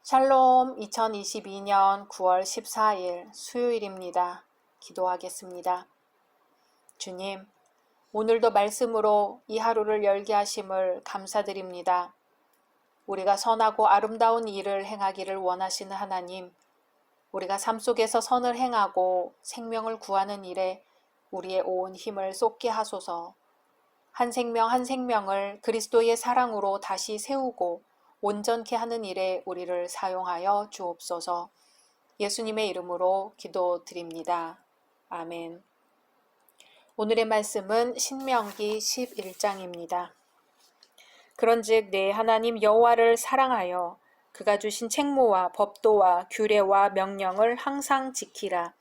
샬롬 2022년 9월 14일 수요일입니다. 기도하겠습니다. 주님, 오늘도 말씀으로 이 하루를 열게 하심을 감사드립니다. 우리가 선하고 아름다운 일을 행하기를 원하시는 하나님, 우리가 삶 속에서 선을 행하고 생명을 구하는 일에 우리의 온 힘을 쏟게 하소서. 한 생명 한 생명을 그리스도의 사랑으로 다시 세우고 온전케 하는 일에 우리를 사용하여 주옵소서. 예수님의 이름으로 기도드립니다. 아멘. 오늘의 말씀은 신명기 11장입니다. 그런즉 내 하나님 여호와를 사랑하여 그가 주신 책무와 법도와 규례와 명령을 항상 지키라.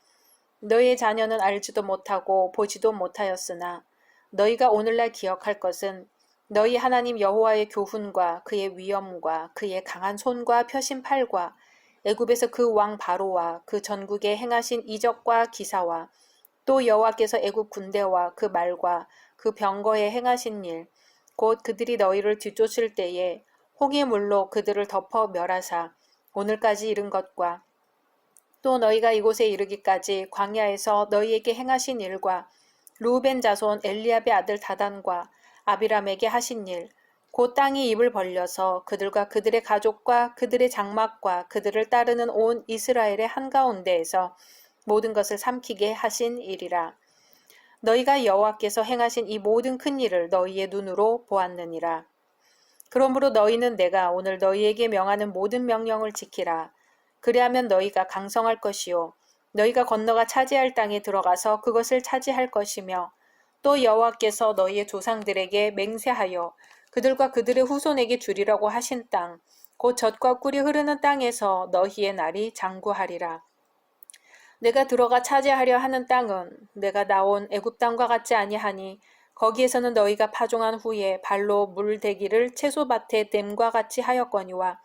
너의 자녀는 알지도 못하고 보지도 못하였으나 너희가 오늘날 기억할 것은 너희 하나님 여호와의 교훈과 그의 위엄과 그의 강한 손과 펴신 팔과 애굽에서 그 왕 바로와 그 전국에 행하신 이적과 기사와 또 여호와께서 애굽 군대와 그 말과 그 병거에 행하신 일, 곧 그들이 너희를 뒤쫓을 때에 홍해 물로 그들을 덮어 멸하사 오늘까지 이른 것과 또 너희가 이곳에 이르기까지 광야에서 너희에게 행하신 일과 루벤 자손 엘리압의 아들 다단과 아비람에게 하신 일, 곧 땅이 입을 벌려서 그들과 그들의 가족과 그들의 장막과 그들을 따르는 온 이스라엘의 한가운데에서 모든 것을 삼키게 하신 일이라. 너희가 여호와께서 행하신 이 모든 큰 일을 너희의 눈으로 보았느니라. 그러므로 너희는 내가 오늘 너희에게 명하는 모든 명령을 지키라. 그리하면 너희가 강성할 것이요 너희가 건너가 차지할 땅에 들어가서 그것을 차지할 것이며 또 여호와께서 너희의 조상들에게 맹세하여 그들과 그들의 후손에게 주리라고 하신 땅, 곧 젖과 꿀이 흐르는 땅에서 너희의 날이 장구하리라. 내가 들어가 차지하려 하는 땅은 내가 나온 애굽 땅과 같지 아니하니 거기에서는 너희가 파종한 후에 발로 물 대기를 채소밭에 댐과 같이 하였거니와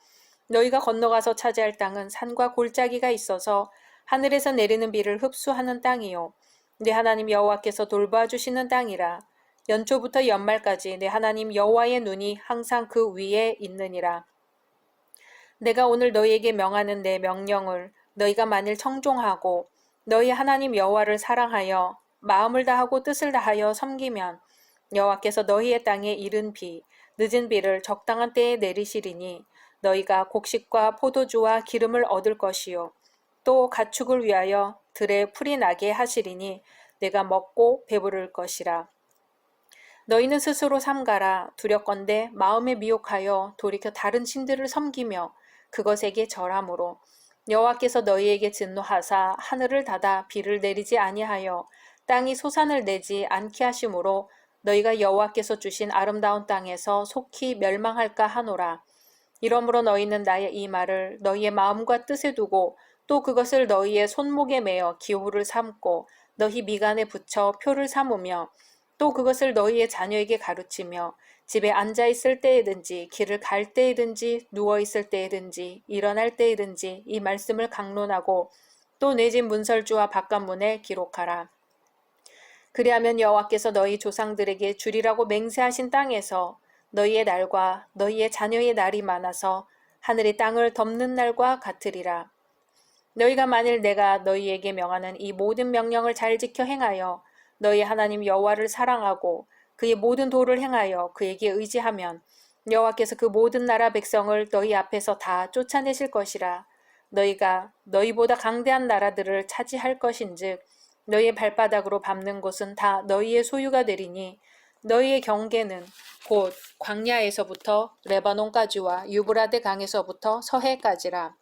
너희가 건너가서 차지할 땅은 산과 골짜기가 있어서 하늘에서 내리는 비를 흡수하는 땅이요 내 하나님 여호와께서 돌봐 주시는 땅이라. 연초부터 연말까지 내 하나님 여호와의 눈이 항상 그 위에 있느니라. 내가 오늘 너희에게 명하는 내 명령을 너희가 만일 청종하고 너희 하나님 여호와를 사랑하여 마음을 다하고 뜻을 다하여 섬기면 여호와께서 너희의 땅에 이른 비, 늦은 비를 적당한 때에 내리시리니 너희가 곡식과 포도주와 기름을 얻을 것이요 또 가축을 위하여 들에 풀이 나게 하시리니 내가 먹고 배부를 것이라. 너희는 스스로 삼가라. 두렵건대 마음에 미혹하여 돌이켜 다른 신들을 섬기며 그것에게 절함으로 여호와께서 너희에게 진노하사 하늘을 닫아 비를 내리지 아니하여 땅이 소산을 내지 않게 하심으로 너희가 여호와께서 주신 아름다운 땅에서 속히 멸망할까 하노라. 이러므로 너희는 나의 이 말을 너희의 마음과 뜻에 두고 또 그것을 너희의 손목에 매어 기호를 삼고 너희 미간에 붙여 표를 삼으며 또 그것을 너희의 자녀에게 가르치며 집에 앉아 있을 때에든지 길을 갈 때에든지 누워 있을 때에든지 일어날 때에든지 이 말씀을 강론하고 또 내 집 문설주와 바깥문에 기록하라. 그리하면 여호와께서 너희 조상들에게 주리라고 맹세하신 땅에서 너희의 날과 너희의 자녀의 날이 많아서 하늘이 땅을 덮는 날과 같으리라. 너희가 만일 내가 너희에게 명하는 이 모든 명령을 잘 지켜 행하여 너희 하나님 여호와를 사랑하고 그의 모든 도를 행하여 그에게 의지하면 여호와께서 그 모든 나라 백성을 너희 앞에서 다 쫓아내실 것이라. 너희가 너희보다 강대한 나라들을 차지할 것인즉 너희의 발바닥으로 밟는 곳은 다 너희의 소유가 되리니 너희의 경계는 곧 광야에서부터 레바논까지와 유브라데 강에서부터 서해까지라.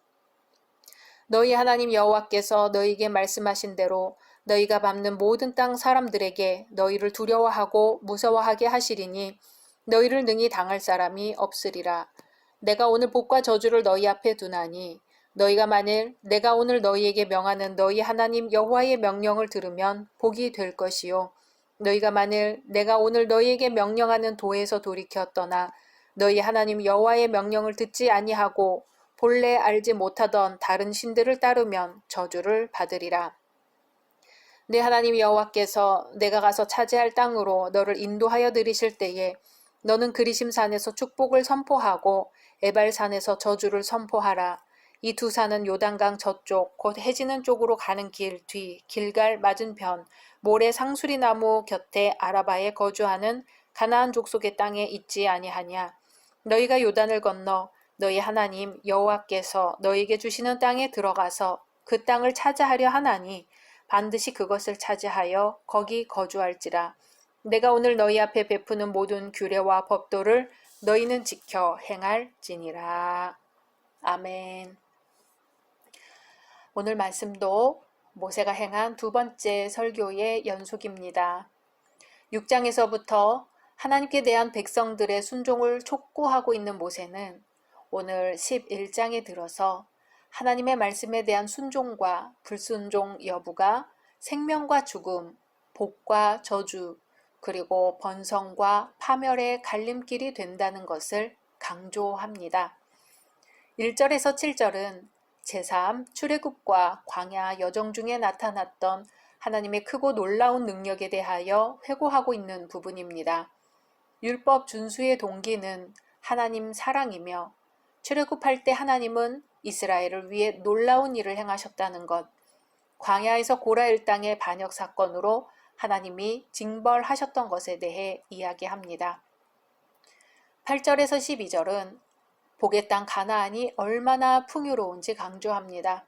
너희 하나님 여호와께서 너희에게 말씀하신 대로 너희가 밟는 모든 땅 사람들에게 너희를 두려워하고 무서워하게 하시리니 너희를 능히 당할 사람이 없으리라. 내가 오늘 복과 저주를 너희 앞에 두나니 너희가 만일 내가 오늘 너희에게 명하는 너희 하나님 여호와의 명령을 들으면 복이 될 것이요 너희가 만일 내가 오늘 너희에게 명령하는 도에서 돌이켜 떠나 너희 하나님 여호와의 명령을 듣지 아니하고 본래 알지 못하던 다른 신들을 따르면 저주를 받으리라. 내 하나님 여호와께서 내가 가서 차지할 땅으로 너를 인도하여 들이실 때에 너는 그리심산에서 축복을 선포하고 에발산에서 저주를 선포하라. 이 두 산은 요단강 저쪽 곧 해지는 쪽으로 가는 길 뒤 길갈 맞은편 모래 상수리 나무 곁에 아라바에 거주하는 가나안 족속의 땅에 있지 아니하냐. 너희가 요단을 건너 너희 하나님 여호와께서 너희에게 주시는 땅에 들어가서 그 땅을 차지하려 하나니 반드시 그것을 차지하여 거기 거주할지라. 내가 오늘 너희 앞에 베푸는 모든 규례와 법도를 너희는 지켜 행할지니라. 아멘. 오늘 말씀도 모세가 행한 두 번째 설교의 연속입니다. 6장에서부터 하나님께 대한 백성들의 순종을 촉구하고 있는 모세는 오늘 11장에 들어서 하나님의 말씀에 대한 순종과 불순종 여부가 생명과 죽음, 복과 저주, 그리고 번성과 파멸의 갈림길이 된다는 것을 강조합니다. 1절에서 7절은 제3 출애굽과 광야 여정 중에 나타났던 하나님의 크고 놀라운 능력에 대하여 회고하고 있는 부분입니다. 율법 준수의 동기는 하나님 사랑이며 출애굽할 때 하나님은 이스라엘을 위해 놀라운 일을 행하셨다는 것, 광야에서 고라 일당의 반역 사건으로 하나님이 징벌하셨던 것에 대해 이야기합니다. 8절에서 12절은 복의 땅 가나안이 얼마나 풍요로운지 강조합니다.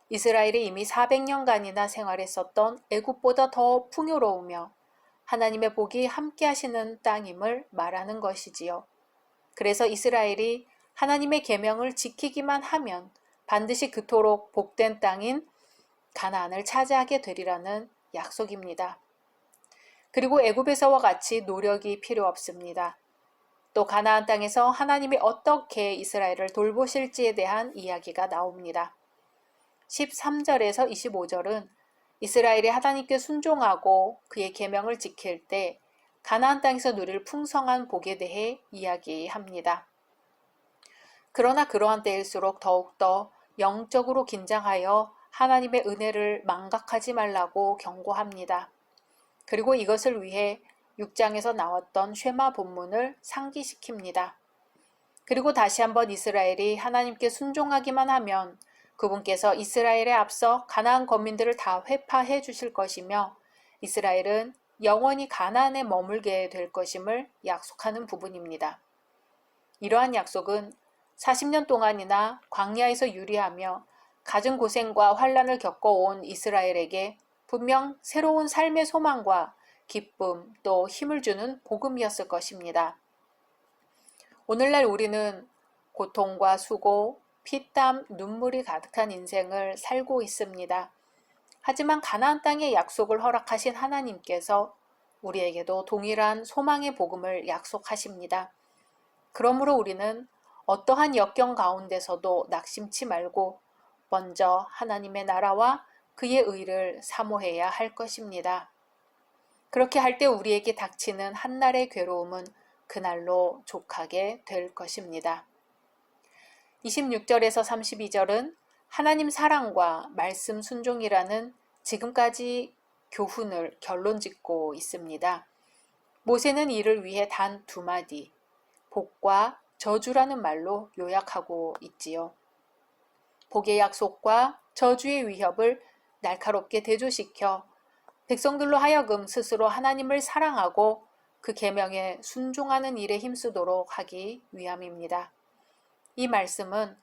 이스라엘이 이미 400년간이나 생활했었던 애굽보다 더 풍요로우며 하나님의 복이 함께 하시는 땅임을 말하는 것이지요. 그래서 이스라엘이 하나님의 계명을 지키기만 하면 반드시 그토록 복된 땅인 가나안을 차지하게 되리라는 약속입니다. 그리고 애굽에서와 같이 노력이 필요 없습니다. 또 가나안 땅에서 하나님이 어떻게 이스라엘을 돌보실지에 대한 이야기가 나옵니다. 13절에서 25절은 이스라엘이 하나님께 순종하고 그의 계명을 지킬 때 가나안 땅에서 누릴 풍성한 복에 대해 이야기합니다. 그러나 그러한 때일수록 더욱더 영적으로 긴장하여 하나님의 은혜를 망각하지 말라고 경고합니다. 그리고 이것을 위해 6장에서 나왔던 쉐마 본문을 상기시킵니다. 그리고 다시 한번 이스라엘이 하나님께 순종하기만 하면 그분께서 이스라엘에 앞서 가나안 거민들을 다 회파해 주실 것이며 이스라엘은 영원히 가나안에 머물게 될 것임을 약속하는 부분입니다. 이러한 약속은 40년 동안이나 광야에서 유리하며 갖은 고생과 환난을 겪어온 이스라엘에게 분명 새로운 삶의 소망과 기쁨 또 힘을 주는 복음이었을 것입니다. 오늘날 우리는 고통과 수고, 피땀, 눈물이 가득한 인생을 살고 있습니다. 하지만 가나안 땅의 약속을 허락하신 하나님께서 우리에게도 동일한 소망의 복음을 약속하십니다. 그러므로 우리는 어떠한 역경 가운데서도 낙심치 말고 먼저 하나님의 나라와 그의 의를 사모해야 할 것입니다. 그렇게 할 때 우리에게 닥치는 한날의 괴로움은 그날로 족하게 될 것입니다. 26절에서 32절은 하나님 사랑과 말씀 순종이라는 지금까지 교훈을 결론짓고 있습니다. 모세는 이를 위해 단 두 마디, 복과 저주라는 말로 요약하고 있지요. 복의 약속과 저주의 위협을 날카롭게 대조시켜 백성들로 하여금 스스로 하나님을 사랑하고 그 계명에 순종하는 일에 힘쓰도록 하기 위함입니다. 이 말씀은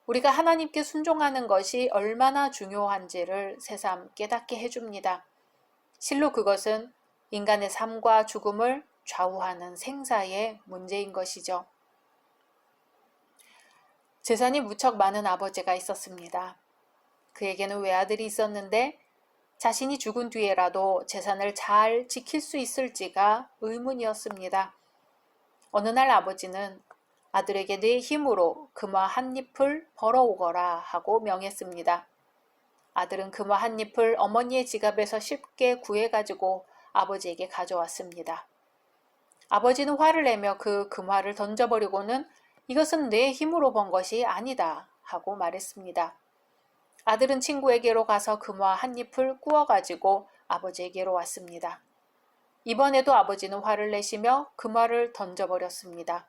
우리가 하나님께 순종하는 것이 얼마나 중요한지를 새삼 깨닫게 해줍니다. 실로 그것은 인간의 삶과 죽음을 좌우하는 생사의 문제인 것이죠. 재산이 무척 많은 아버지가 있었습니다. 그에게는 외아들이 있었는데 자신이 죽은 뒤에라도 재산을 잘 지킬 수 있을지가 의문이었습니다. 어느 날 아버지는 아들에게 네 힘으로 금화 한 잎을 벌어오거라 하고 명했습니다. 아들은 금화 한 잎을 어머니의 지갑에서 쉽게 구해가지고 아버지에게 가져왔습니다. 아버지는 화를 내며 그 금화를 던져버리고는 이것은 내 힘으로 번 것이 아니다 하고 말했습니다. 아들은 친구에게로 가서 금화 한 잎을 구워가지고 아버지에게로 왔습니다. 이번에도 아버지는 화를 내시며 금화를 던져버렸습니다.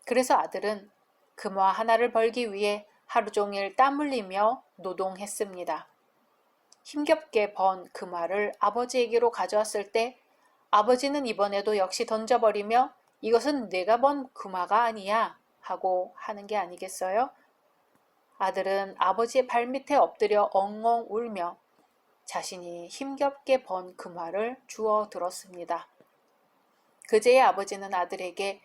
그래서 아들은 금화 하나를 벌기 위해 하루 종일 땀 흘리며 노동했습니다. 힘겹게 번 금화를 아버지에게로 가져왔을 때 아버지는 이번에도 역시 던져버리며 이것은 내가 번 금화가 아니야 하고 하는 게 아니겠어요? 아들은 아버지의 발밑에 엎드려 엉엉 울며 자신이 힘겹게 번 금화를 주워 들었습니다. 그제야 아버지는 아들에게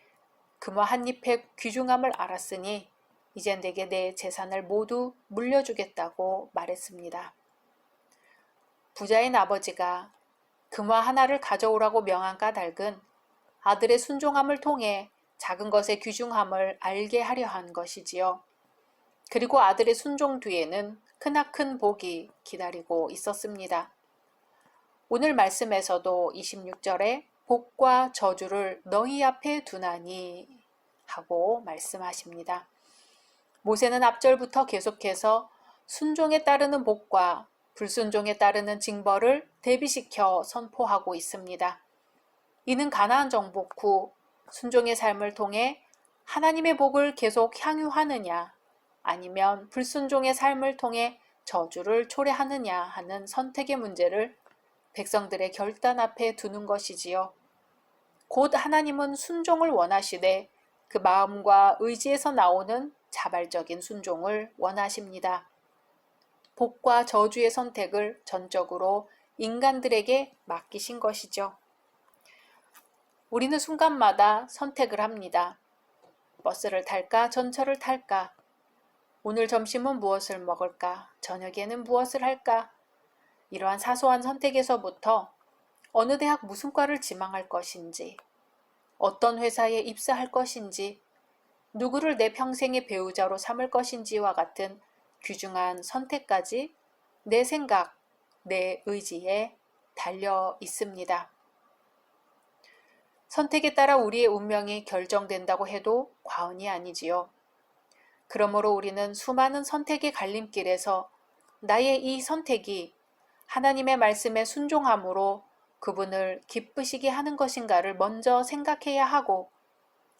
금화 한 잎의 귀중함을 알았으니 이젠 내게 내 재산을 모두 물려주겠다고 말했습니다. 부자인 아버지가 금화 하나를 가져오라고 명한 까닭은 아들의 순종함을 통해 작은 것의 귀중함을 알게 하려 한 것이지요. 그리고 아들의 순종 뒤에는 크나큰 복이 기다리고 있었습니다. 오늘 말씀에서도 26절에 복과 저주를 너희 앞에 두나니 하고 말씀하십니다. 모세는 앞절부터 계속해서 순종에 따르는 복과 불순종에 따르는 징벌을 대비시켜 선포하고 있습니다. 이는 가나안 정복 후 순종의 삶을 통해 하나님의 복을 계속 향유하느냐 아니면 불순종의 삶을 통해 저주를 초래하느냐 하는 선택의 문제를 백성들의 결단 앞에 두는 것이지요. 곧 하나님은 순종을 원하시되 그 마음과 의지에서 나오는 자발적인 순종을 원하십니다. 복과 저주의 선택을 전적으로 인간들에게 맡기신 것이죠. 우리는 순간마다 선택을 합니다. 버스를 탈까, 전철을 탈까? 오늘 점심은 무엇을 먹을까? 저녁에는 무엇을 할까? 이러한 사소한 선택에서부터 어느 대학 무슨 과를 지망할 것인지, 어떤 회사에 입사할 것인지, 누구를 내 평생의 배우자로 삼을 것인지와 같은 귀중한 선택까지 내 생각, 내 의지에 달려 있습니다. 선택에 따라 우리의 운명이 결정된다고 해도 과언이 아니지요. 그러므로 우리는 수많은 선택의 갈림길에서 나의 이 선택이 하나님의 말씀에 순종함으로 그분을 기쁘시게 하는 것인가를 먼저 생각해야 하고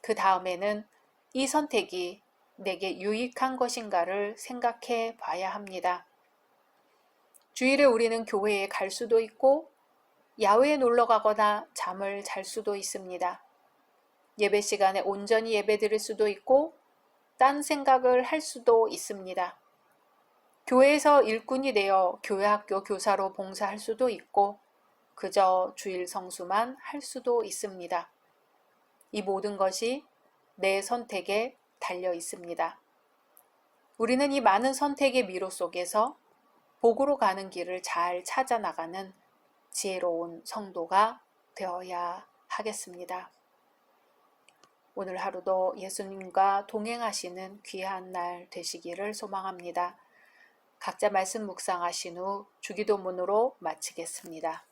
그 다음에는 이 선택이 내게 유익한 것인가를 생각해 봐야 합니다. 주일에 우리는 교회에 갈 수도 있고 야외에 놀러 가거나 잠을 잘 수도 있습니다. 예배 시간에 온전히 예배 드릴 수도 있고 딴 생각을 할 수도 있습니다. 교회에서 일꾼이 되어 교회학교 교사로 봉사할 수도 있고 그저 주일 성수만 할 수도 있습니다. 이 모든 것이 내 선택에 달려 있습니다. 우리는 이 많은 선택의 미로 속에서 복으로 가는 길을 잘 찾아 나가는 지혜로운 성도가 되어야 하겠습니다. 오늘 하루도 예수님과 동행하시는 귀한 날 되시기를 소망합니다. 각자 말씀 묵상하신 후 주기도문으로 마치겠습니다.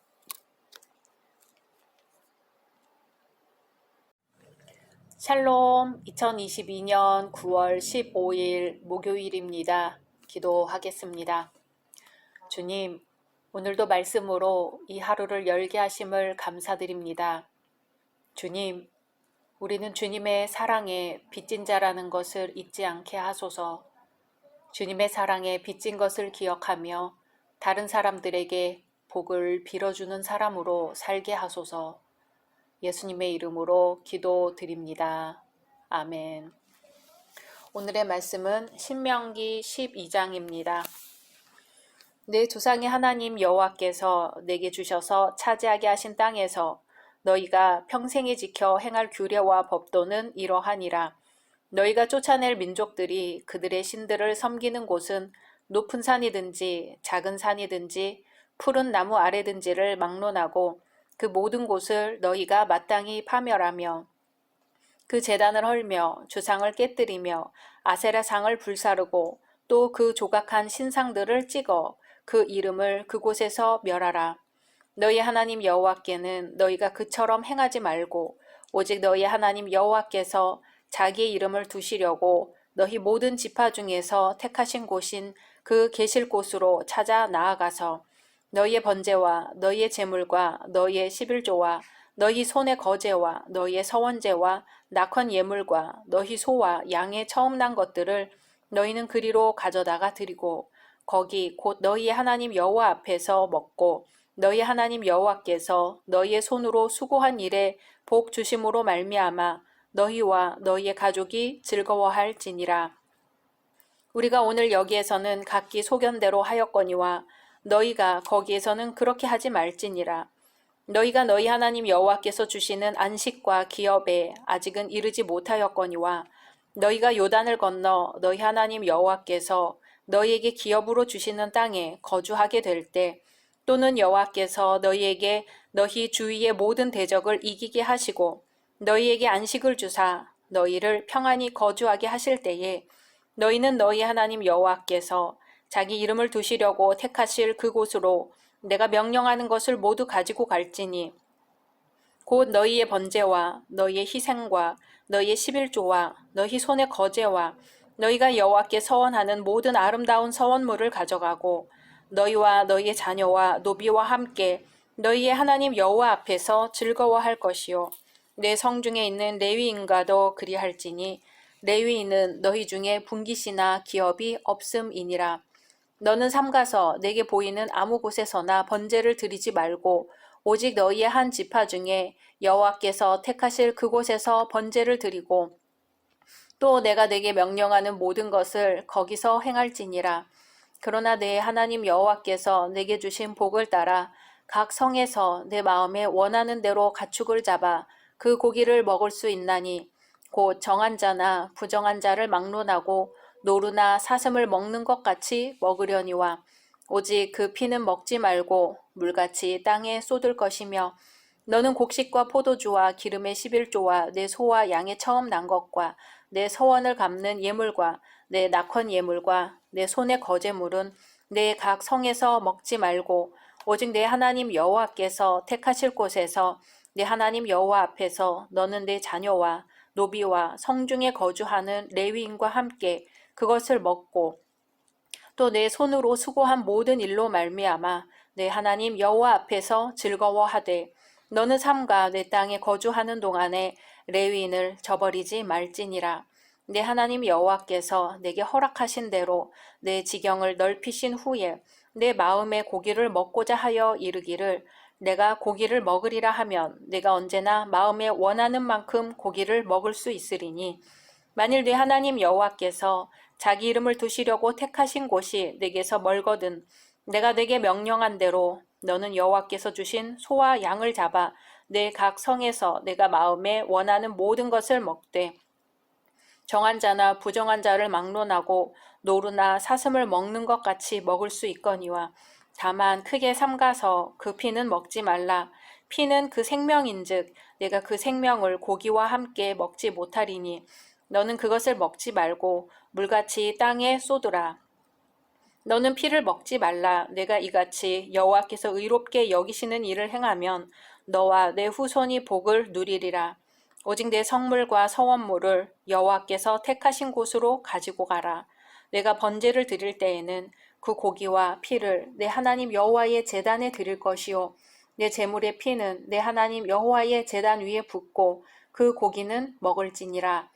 샬롬, 2022년 9월 15일 목요일입니다. 기도하겠습니다. 주님, 오늘도 말씀으로 이 하루를 열게 하심을 감사드립니다. 주님, 우리는 주님의 사랑에 빚진 자라는 것을 잊지 않게 하소서. 주님의 사랑에 빚진 것을 기억하며 다른 사람들에게 복을 빌어주는 사람으로 살게 하소서. 예수님의 이름으로 기도드립니다. 아멘. 오늘의 말씀은 신명기 12장입니다. 내 조상의 하나님 여호와께서 내게 주셔서 차지하게 하신 땅에서 너희가 평생에 지켜 행할 규례와 법도는 이러하니라. 너희가 쫓아낼 민족들이 그들의 신들을 섬기는 곳은 높은 산이든지 작은 산이든지 푸른 나무 아래든지를 막론하고 그 모든 곳을 너희가 마땅히 파멸하며 그 제단을 헐며 주상을 깨뜨리며 아세라상을 불사르고 또 그 조각한 신상들을 찍어 그 이름을 그곳에서 멸하라. 너희 하나님 여호와께는 너희가 그처럼 행하지 말고 오직 너희 하나님 여호와께서 자기의 이름을 두시려고 너희 모든 지파 중에서 택하신 곳인 그 계실 곳으로 찾아 나아가서 너희의 번제와 너희의 제물과 너희의 11조와 너희 손의 거제와 너희의 서원제와 낙헌 예물과 너희 소와 양의 처음 난 것들을 너희는 그리로 가져다가 드리고 거기 곧 너희의 하나님 여호와 앞에서 먹고 너희 하나님 여호와께서 너희의 손으로 수고한 일에 복 주심으로 말미암아 너희와 너희의 가족이 즐거워할지니라. 우리가 오늘 여기에서는 각기 소견대로 하였거니와 너희가 거기에서는 그렇게 하지 말지니라. 너희가 너희 하나님 여호와께서 주시는 안식과 기업에 아직은 이르지 못하였거니와 너희가 요단을 건너 너희 하나님 여호와께서 너희에게 기업으로 주시는 땅에 거주하게 될 때 또는 여호와께서 너희에게 너희 주위의 모든 대적을 이기게 하시고 너희에게 안식을 주사 너희를 평안히 거주하게 하실 때에 너희는 너희 하나님 여호와께서 자기 이름을 두시려고 택하실 그곳으로 내가 명령하는 것을 모두 가지고 갈지니 곧 너희의 번제와 너희의 희생과 너희의 십일조와 너희 손의 거제와 너희가 여호와께 서원하는 모든 아름다운 서원물을 가져가고 너희와 너희의 자녀와 노비와 함께 너희의 하나님 여호와 앞에서 즐거워할 것이요 내 성중에 있는 레위인과도 그리할지니 레위인은 너희 중에 분깃이나 기업이 없음이니라. 너는 삼가서 내게 보이는 아무 곳에서나 번제를 드리지 말고 오직 너희의 한 지파 중에 여호와께서 택하실 그곳에서 번제를 드리고 또 내가 내게 명령하는 모든 것을 거기서 행할지니라. 그러나 내 하나님 여호와께서 내게 주신 복을 따라 각 성에서 내 마음에 원하는 대로 가축을 잡아 그 고기를 먹을 수 있나니 곧 정한 자나 부정한 자를 막론하고 노루나 사슴을 먹는 것 같이 먹으려니와 오직 그 피는 먹지 말고 물같이 땅에 쏟을 것이며 너는 곡식과 포도주와 기름의 11조와 내 소와 양의 처음 난 것과 내 서원을 갚는 예물과 내 낙헌 예물과 내 손의 거제물은 내 각 성에서 먹지 말고 오직 내 하나님 여호와께서 택하실 곳에서 내 하나님 여호와 앞에서 너는 내 자녀와 노비와 성중에 거주하는 레위인과 함께 그것을 먹고 또 내 손으로 수고한 모든 일로 말미암아 내 하나님 여호와 앞에서 즐거워하되 너는 삼가 내 땅에 거주하는 동안에 레위인을 저버리지 말지니라. 내 하나님 여호와께서 내게 허락하신 대로 내 지경을 넓히신 후에 내 마음에 고기를 먹고자 하여 이르기를 내가 고기를 먹으리라 하면 내가 언제나 마음에 원하는 만큼 고기를 먹을 수 있으리니 만일 내 하나님 여호와께서 자기 이름을 두시려고 택하신 곳이 내게서 멀거든 내가 내게 명령한 대로 너는 여호와께서 주신 소와 양을 잡아 내 각 성에서 내가 마음에 원하는 모든 것을 먹되 정한 자나 부정한 자를 막론하고 노루나 사슴을 먹는 것 같이 먹을 수 있거니와 다만 크게 삼가서 그 피는 먹지 말라. 피는 그 생명인즉 내가 그 생명을 고기와 함께 먹지 못하리니 너는 그것을 먹지 말고 물같이 땅에 쏟으라. 너는 피를 먹지 말라. 내가 이같이 여호와께서 의롭게 여기시는 일을 행하면 너와 내 후손이 복을 누리리라. 오직 내 성물과 서원물을 여호와께서 택하신 곳으로 가지고 가라. 내가 번제를 드릴 때에는 그 고기와 피를 내 하나님 여호와의 제단에 드릴 것이요 내 제물의 피는 내 하나님 여호와의 제단 위에 붓고 그 고기는 먹을지니라.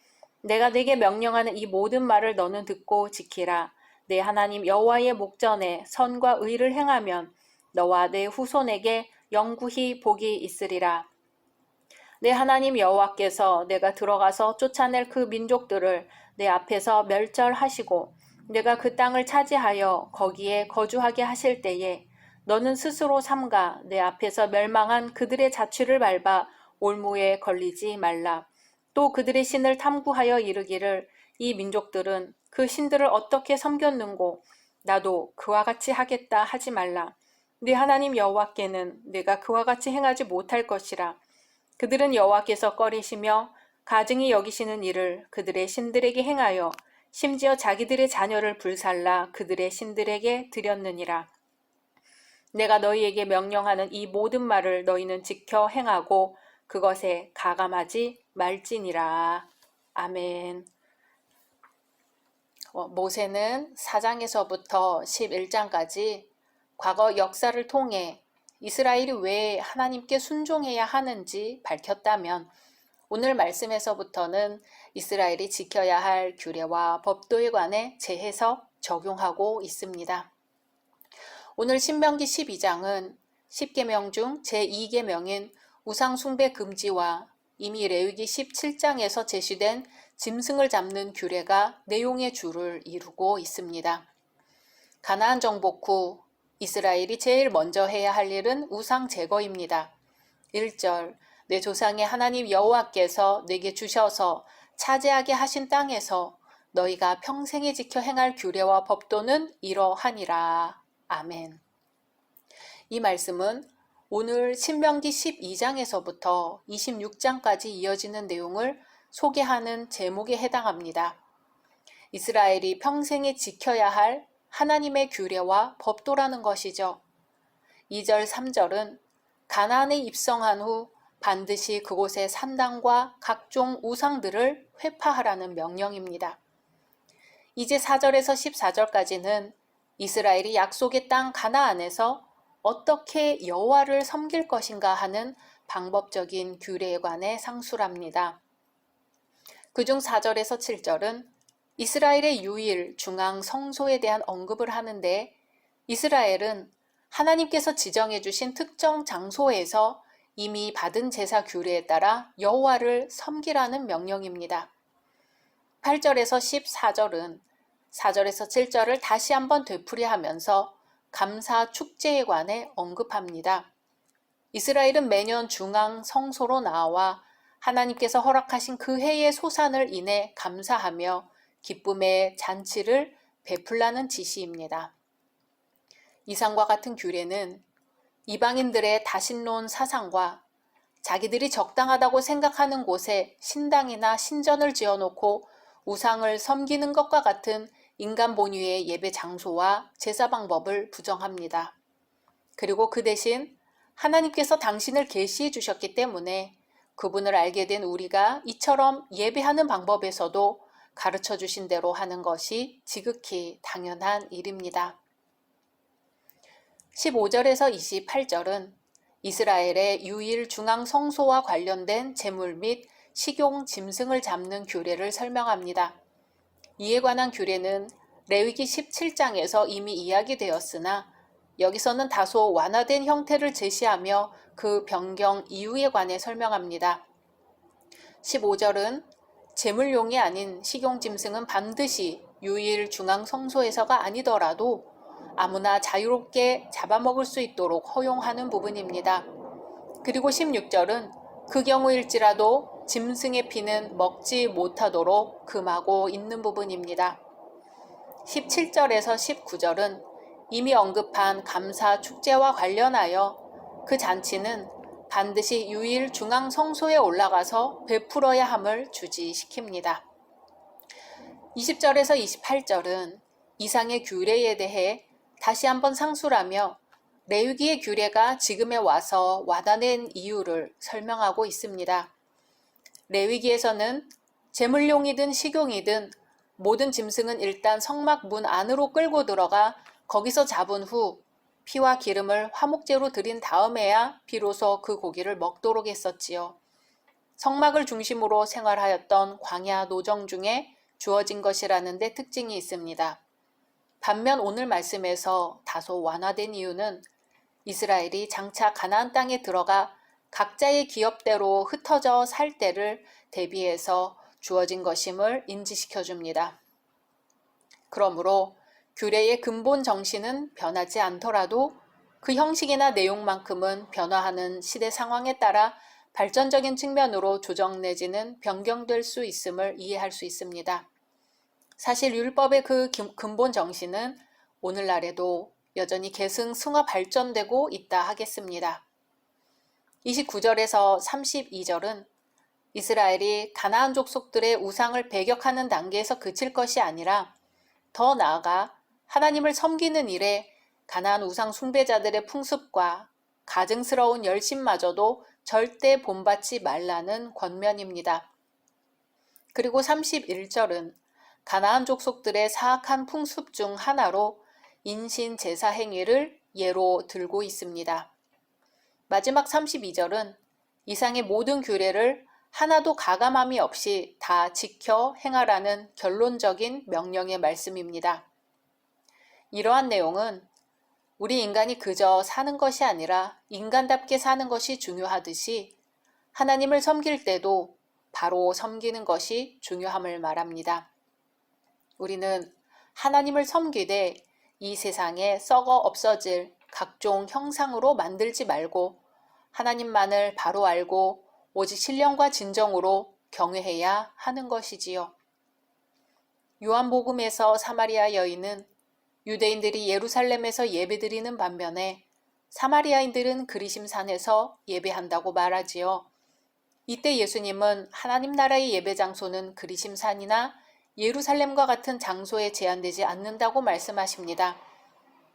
내가 내게 명령하는 이 모든 말을 너는 듣고 지키라. 내 하나님 여호와의 목전에 선과 의를 행하면 너와 내 후손에게 영구히 복이 있으리라. 내 하나님 여호와께서 내가 들어가서 쫓아낼 그 민족들을 내 앞에서 멸절하시고 내가 그 땅을 차지하여 거기에 거주하게 하실 때에 너는 스스로 삼가 내 앞에서 멸망한 그들의 자취를 밟아 올무에 걸리지 말라. 또 그들의 신을 탐구하여 이르기를 이 민족들은 그 신들을 어떻게 섬겼는고 나도 그와 같이 하겠다 하지 말라. 네 하나님 여호와께는 내가 그와 같이 행하지 못할 것이라. 그들은 여호와께서 꺼리시며 가증히 여기시는 일을 그들의 신들에게 행하여 심지어 자기들의 자녀를 불살라 그들의 신들에게 드렸느니라. 내가 너희에게 명령하는 이 모든 말을 너희는 지켜 행하고 그것에 가감하지 말지니라. 아멘. 모세는 4장에서부터 11장까지 과거 역사를 통해 이스라엘이 왜 하나님께 순종해야 하는지 밝혔다면 오늘 말씀에서부터는 이스라엘이 지켜야 할 규례와 법도에 관해 재해석 적용하고 있습니다. 오늘 신명기 12장은 10계명 중 제2계명인 우상숭배 금지와 이미 레위기 17장에서 제시된 짐승을 잡는 규례가 내용의 주를 이루고 있습니다. 가나안 정복 후 이스라엘이 제일 먼저 해야 할 일은 우상 제거입니다. 1절 내 조상의 하나님 여호와께서 내게 주셔서 차지하게 하신 땅에서 너희가 평생에 지켜 행할 규례와 법도는 이러하니라. 아멘. 이 말씀은 오늘 신명기 12장에서부터 26장까지 이어지는 내용을 소개하는 제목에 해당합니다. 이스라엘이 평생에 지켜야 할 하나님의 규례와 법도라는 것이죠. 2절, 3절은 가나안에 입성한 후 반드시 그곳의 산당과 각종 우상들을 회파하라는 명령입니다. 이제 4절에서 14절까지는 이스라엘이 약속의 땅 가나안에서 어떻게 여호와를 섬길 것인가 하는 방법적인 규례에 관해 상술합니다. 그중 4절에서 7절은 이스라엘의 유일 중앙 성소에 대한 언급을 하는데 이스라엘은 하나님께서 지정해 주신 특정 장소에서 이미 받은 제사 규례에 따라 여호와를 섬기라는 명령입니다. 8절에서 14절은 4절에서 7절을 다시 한번 되풀이하면서 감사 축제에 관해 언급합니다. 이스라엘은 매년 중앙 성소로 나와 하나님께서 허락하신 그 해의 소산을 인해 감사하며 기쁨의 잔치를 베풀라는 지시입니다. 이상과 같은 규례는 이방인들의 다신론 사상과 자기들이 적당하다고 생각하는 곳에 신당이나 신전을 지어놓고 우상을 섬기는 것과 같은 인간 본위의 예배 장소와 제사 방법을 부정합니다. 그리고 그 대신 하나님께서 당신을 계시해 주셨기 때문에 그분을 알게 된 우리가 이처럼 예배하는 방법에서도 가르쳐 주신 대로 하는 것이 지극히 당연한 일입니다. 15절에서 28절은 이스라엘의 유일 중앙 성소와 관련된 제물 및 식용 짐승을 잡는 규례를 설명합니다. 이에 관한 규례는 레위기 17장에서 이미 이야기되었으나 여기서는 다소 완화된 형태를 제시하며 그 변경 이유에 관해 설명합니다. 15절은 제물용이 아닌 식용짐승은 반드시 유일 중앙 성소에서가 아니더라도 아무나 자유롭게 잡아먹을 수 있도록 허용하는 부분입니다. 그리고 16절은 그 경우일지라도 짐승의 피는 먹지 못하도록 금하고 있는 부분입니다. 17절에서 19절은 이미 언급한 감사 축제와 관련하여 그 잔치는 반드시 유일 중앙 성소에 올라가서 베풀어야 함을 주지시킵니다. 20절에서 28절은 이상의 규례에 대해 다시 한번 상술하며 레위기의 규례가 지금에 와서 와닿는 이유를 설명하고 있습니다. 레위기에서는 제물용이든 식용이든 모든 짐승은 일단 성막 문 안으로 끌고 들어가 거기서 잡은 후 피와 기름을 화목제로 드린 다음에야 비로소 그 고기를 먹도록 했었지요. 성막을 중심으로 생활하였던 광야 노정 중에 주어진 것이라는 데 특징이 있습니다. 반면 오늘 말씀에서 다소 완화된 이유는 이스라엘이 장차 가나안 땅에 들어가 각자의 기업대로 흩어져 살 때를 대비해서 주어진 것임을 인지시켜 줍니다. 그러므로 규례의 근본 정신은 변하지 않더라도 그 형식이나 내용만큼은 변화하는 시대 상황에 따라 발전적인 측면으로 조정 내지는 변경될 수 있음을 이해할 수 있습니다. 사실 율법의 그 근본 정신은 오늘날에도 여전히 계승 승화 발전되고 있다 하겠습니다. 29절에서 32절은 이스라엘이 가나안 족속들의 우상을 배격하는 단계에서 그칠 것이 아니라 더 나아가 하나님을 섬기는 일에 가나안 우상 숭배자들의 풍습과 가증스러운 열심마저도 절대 본받지 말라는 권면입니다. 그리고 31절은 가나안 족속들의 사악한 풍습 중 하나로 인신 제사 행위를 예로 들고 있습니다. 마지막 32절은 이상의 모든 규례를 하나도 가감함이 없이 다 지켜 행하라는 결론적인 명령의 말씀입니다. 이러한 내용은 우리 인간이 그저 사는 것이 아니라 인간답게 사는 것이 중요하듯이 하나님을 섬길 때도 바로 섬기는 것이 중요함을 말합니다. 우리는 하나님을 섬기되 이 세상에 썩어 없어질 각종 형상으로 만들지 말고 하나님만을 바로 알고 오직 신령과 진정으로 경외해야 하는 것이지요. 요한복음에서 사마리아 여인은 유대인들이 예루살렘에서 예배드리는 반면에 사마리아인들은 그리심산에서 예배한다고 말하지요. 이때 예수님은 하나님 나라의 예배 장소는 그리심산이나 예루살렘과 같은 장소에 제한되지 않는다고 말씀하십니다.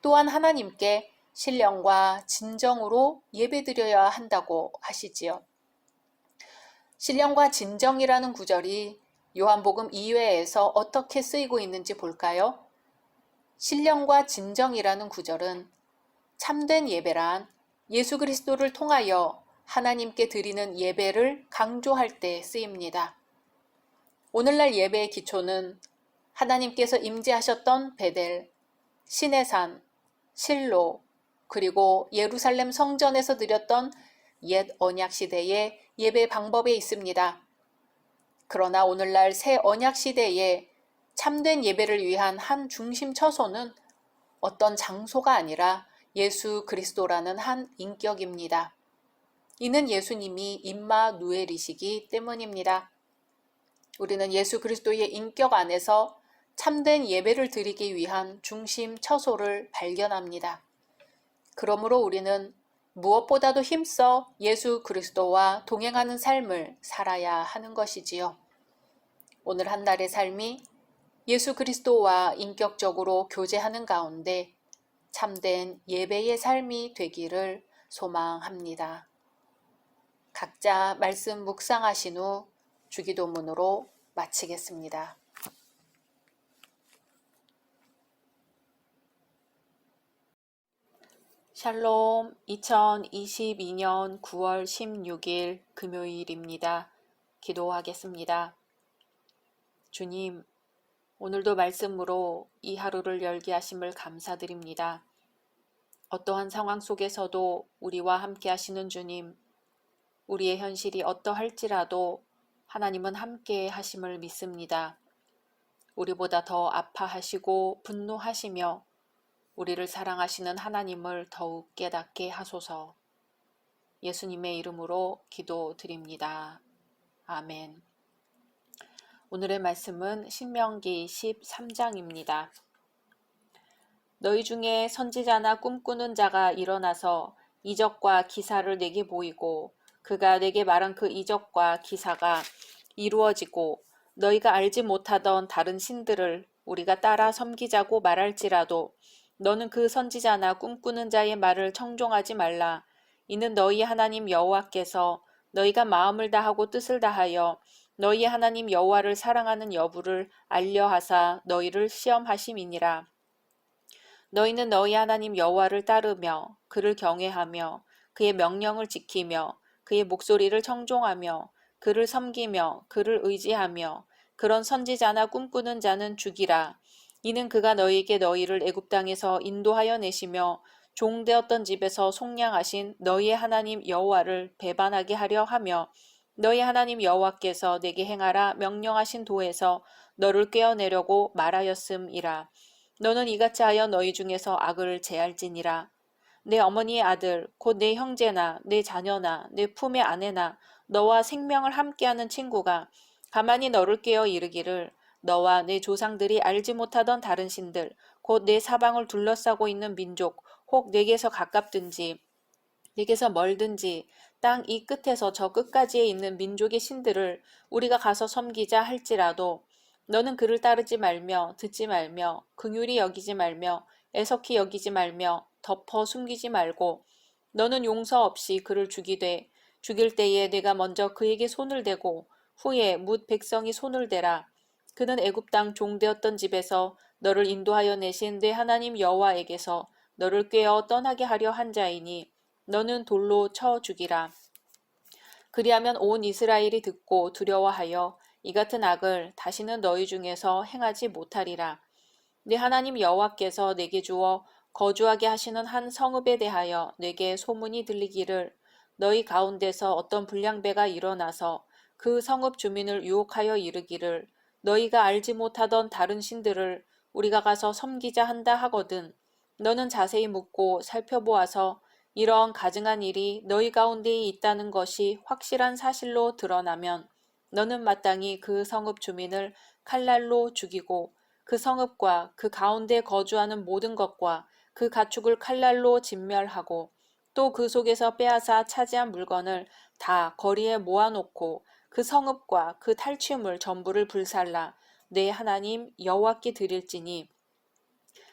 또한 하나님께 신령과 진정으로 예배드려야 한다고 하시지요. 신령과 진정이라는 구절이 요한복음 2회에서 어떻게 쓰이고 있는지 볼까요? 신령과 진정이라는 구절은 참된 예배란 예수 그리스도를 통하여 하나님께 드리는 예배를 강조할 때 쓰입니다. 오늘날 예배의 기초는 하나님께서 임재하셨던 베델, 시내산, 실로, 그리고 예루살렘 성전에서 드렸던 옛 언약 시대의 예배 방법에 있습니다. 그러나 오늘날 새 언약 시대에 참된 예배를 위한 한 중심 처소는 어떤 장소가 아니라 예수 그리스도라는 한 인격입니다. 이는 예수님이 임마누엘이시기 때문입니다. 우리는 예수 그리스도의 인격 안에서 참된 예배를 드리기 위한 중심 처소를 발견합니다. 그러므로 우리는 무엇보다도 힘써 예수 그리스도와 동행하는 삶을 살아야 하는 것이지요. 오늘 한 날의 삶이 예수 그리스도와 인격적으로 교제하는 가운데 참된 예배의 삶이 되기를 소망합니다. 각자 말씀 묵상하신 후 주기도문으로 마치겠습니다. 샬롬, 2022년 9월 16일 금요일입니다. 기도하겠습니다. 주님, 오늘도 말씀으로 이 하루를 열게 하심을 감사드립니다. 어떠한 상황 속에서도 우리와 함께 하시는 주님, 우리의 현실이 어떠할지라도 하나님은 함께 하심을 믿습니다. 우리보다 더 아파하시고 분노하시며 우리를 사랑하시는 하나님을 더욱 깨닫게 하소서. 예수님의 이름으로 기도드립니다. 아멘. 오늘의 말씀은 신명기 13장입니다. 너희 중에 선지자나 꿈꾸는 자가 일어나서 이적과 기사를 내게 보이고 그가 내게 말한 그 이적과 기사가 이루어지고 너희가 알지 못하던 다른 신들을 우리가 따라 섬기자고 말할지라도 너는 그 선지자나 꿈꾸는 자의 말을 청종하지 말라. 이는 너희 하나님 여호와께서 너희가 마음을 다하고 뜻을 다하여 너희 하나님 여호와를 사랑하는 여부를 알려하사 너희를 시험하심이니라. 너희는 너희 하나님 여호와를 따르며 그를 경외하며 그의 명령을 지키며 그의 목소리를 청종하며 그를 섬기며 그를 의지하며 그런 선지자나 꿈꾸는 자는 죽이라. 이는 그가 너희에게 너희를 애굽 땅에서 인도하여 내시며 종되었던 집에서 속량하신 너희의 하나님 여호와를 배반하게 하려 하며 너희 하나님 여호와께서 내게 행하라 명령하신 도에서 너를 꿰어내려고 말하였음이라. 너는 이같이 하여 너희 중에서 악을 제할지니라. 내 어머니의 아들 곧 내 형제나 내 자녀나 내 품의 아내나 너와 생명을 함께하는 친구가 가만히 너를 깨어 이르기를 너와 내 조상들이 알지 못하던 다른 신들 곧 내 사방을 둘러싸고 있는 민족 혹 내게서 가깝든지 내게서 멀든지 땅 이 끝에서 저 끝까지에 있는 민족의 신들을 우리가 가서 섬기자 할지라도 너는 그를 따르지 말며 듣지 말며 긍휼히 여기지 말며 애석히 여기지 말며 덮어 숨기지 말고 너는 용서 없이 그를 죽이되 죽일 때에 내가 먼저 그에게 손을 대고 후에 뭇 백성이 손을 대라. 그는 애굽 땅 종되었던 집에서 너를 인도하여 내신 내 하나님 여호와에게서 너를 꿰어 떠나게 하려 한 자이니 너는 돌로 쳐 죽이라. 그리하면 온 이스라엘이 듣고 두려워하여 이 같은 악을 다시는 너희 중에서 행하지 못하리라. 네 하나님 여호와께서 내게 주어 거주하게 하시는 한 성읍에 대하여 내게 소문이 들리기를 너희 가운데서 어떤 불량배가 일어나서 그 성읍 주민을 유혹하여 이르기를 너희가 알지 못하던 다른 신들을 우리가 가서 섬기자 한다 하거든. 너는 자세히 묻고 살펴보아서 이러한 가증한 일이 너희 가운데에 있다는 것이 확실한 사실로 드러나면 너는 마땅히 그 성읍 주민을 칼날로 죽이고 그 성읍과 그 가운데 거주하는 모든 것과 그 가축을 칼날로 진멸하고 또 그 속에서 빼앗아 차지한 물건을 다 거리에 모아놓고 그 성읍과 그 탈취물 전부를 불살라 내 하나님 여호와께 드릴지니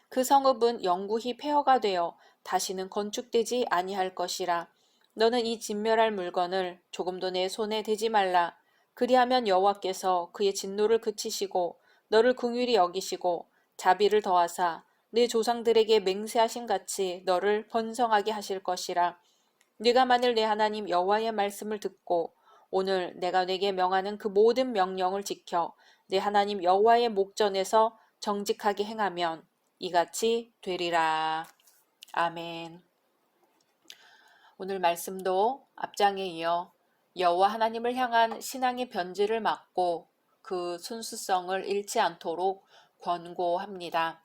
그 성읍은 영구히 폐허가 되어 다시는 건축되지 아니할 것이라. 너는 이 진멸할 물건을 조금도 내 손에 대지 말라. 그리하면 여호와께서 그의 진노를 그치시고 너를 긍휼히 여기시고 자비를 더하사 내 조상들에게 맹세하신 같이 너를 번성하게 하실 것이라. 네가 만일 내 하나님 여호와의 말씀을 듣고 오늘 내가 네게 명하는 그 모든 명령을 지켜 내 하나님 여호와의 목전에서 정직하게 행하면 이같이 되리라. 아멘. 오늘 말씀도 앞장에 이어 여호와 하나님을 향한 신앙의 변질을 막고 그 순수성을 잃지 않도록 권고합니다.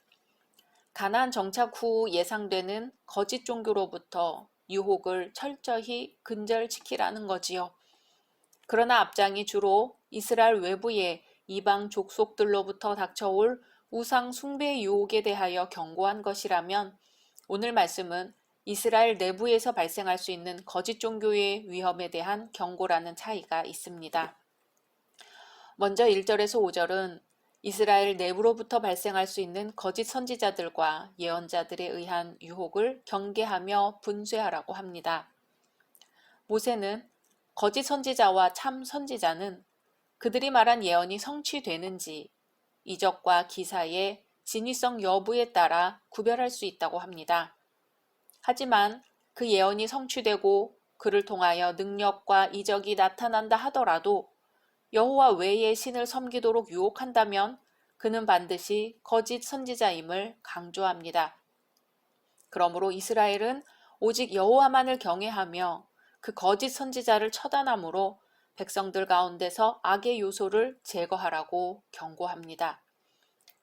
가나안 정착 후 예상되는 거짓 종교로부터 유혹을 철저히 근절지키라는 거지요. 그러나 앞장이 주로 이스라엘 외부의 이방 족속들로부터 닥쳐올 우상 숭배의 유혹에 대하여 경고한 것이라면 오늘 말씀은 이스라엘 내부에서 발생할 수 있는 거짓 종교의 위험에 대한 경고라는 차이가 있습니다. 먼저 1절에서 5절은 이스라엘 내부로부터 발생할 수 있는 거짓 선지자들과 예언자들에 의한 유혹을 경계하며 분쇄하라고 합니다. 모세는 거짓 선지자와 참 선지자는 그들이 말한 예언이 성취되는지 이적과 기사의 진위성 여부에 따라 구별할 수 있다고 합니다. 하지만 그 예언이 성취되고 그를 통하여 능력과 이적이 나타난다 하더라도 여호와 외의 신을 섬기도록 유혹한다면 그는 반드시 거짓 선지자임을 강조합니다. 그러므로 이스라엘은 오직 여호와만을 경외하며 그 거짓 선지자를 처단함으로 백성들 가운데서 악의 요소를 제거하라고 경고합니다.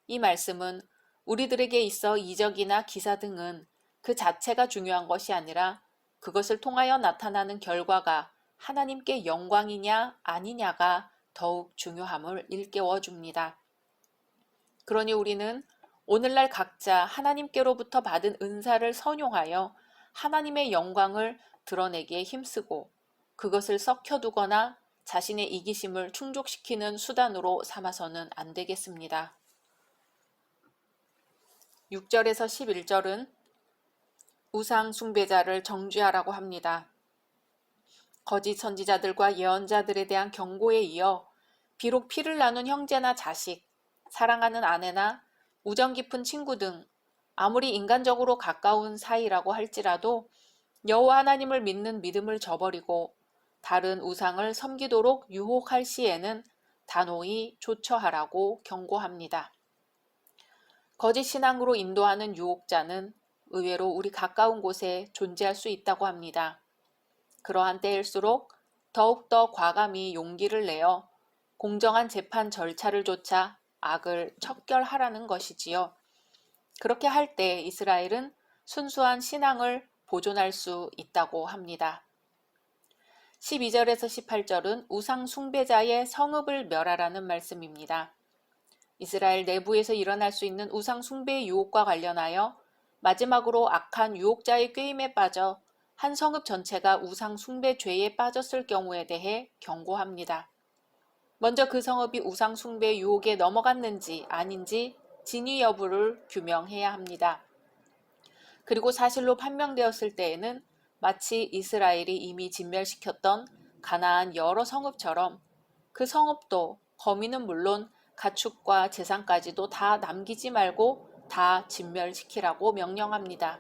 이 말씀은 우리들에게 있어 이적이나 기사 등은 그 자체가 중요한 것이 아니라 그것을 통하여 나타나는 결과가 하나님께 영광이냐 아니냐가 더욱 중요함을 일깨워 줍니다. 그러니 우리는 오늘날 각자 하나님께로부터 받은 은사를 선용하여 하나님의 영광을 드러내기에 힘쓰고 그것을 썩혀두거나 자신의 이기심을 충족시키는 수단으로 삼아서는 안 되겠습니다. 6절에서 11절은 우상 숭배자를 정죄하라고 합니다. 거짓 선지자들과 예언자들에 대한 경고에 이어 비록 피를 나눈 형제나 자식, 사랑하는 아내나 우정 깊은 친구 등 아무리 인간적으로 가까운 사이라고 할지라도 여호와 하나님을 믿는 믿음을 저버리고 다른 우상을 섬기도록 유혹할 시에는 단호히 조처하라고 경고합니다. 거짓 신앙으로 인도하는 유혹자는 의외로 우리 가까운 곳에 존재할 수 있다고 합니다. 그러한 때일수록 더욱더 과감히 용기를 내어 공정한 재판 절차를 조차 악을 척결하라는 것이지요. 그렇게 할 때 이스라엘은 순수한 신앙을 보존할 수 있다고 합니다. 12절에서 18절은 우상 숭배자의 성읍을 멸하라는 말씀입니다. 이스라엘 내부에서 일어날 수 있는 우상 숭배의 유혹과 관련하여 마지막으로 악한 유혹자의 꾀임에 빠져 한 성읍 전체가 우상 숭배 죄에 빠졌을 경우에 대해 경고합니다. 먼저 그 성읍이 우상 숭배 유혹에 넘어갔는지 아닌지 진위 여부를 규명해야 합니다. 그리고 사실로 판명되었을 때에는 마치 이스라엘이 이미 진멸시켰던 가나안 여러 성읍처럼 그 성읍도 거민은 물론 가축과 재산까지도 다 남기지 말고 다 진멸시키라고 명령합니다.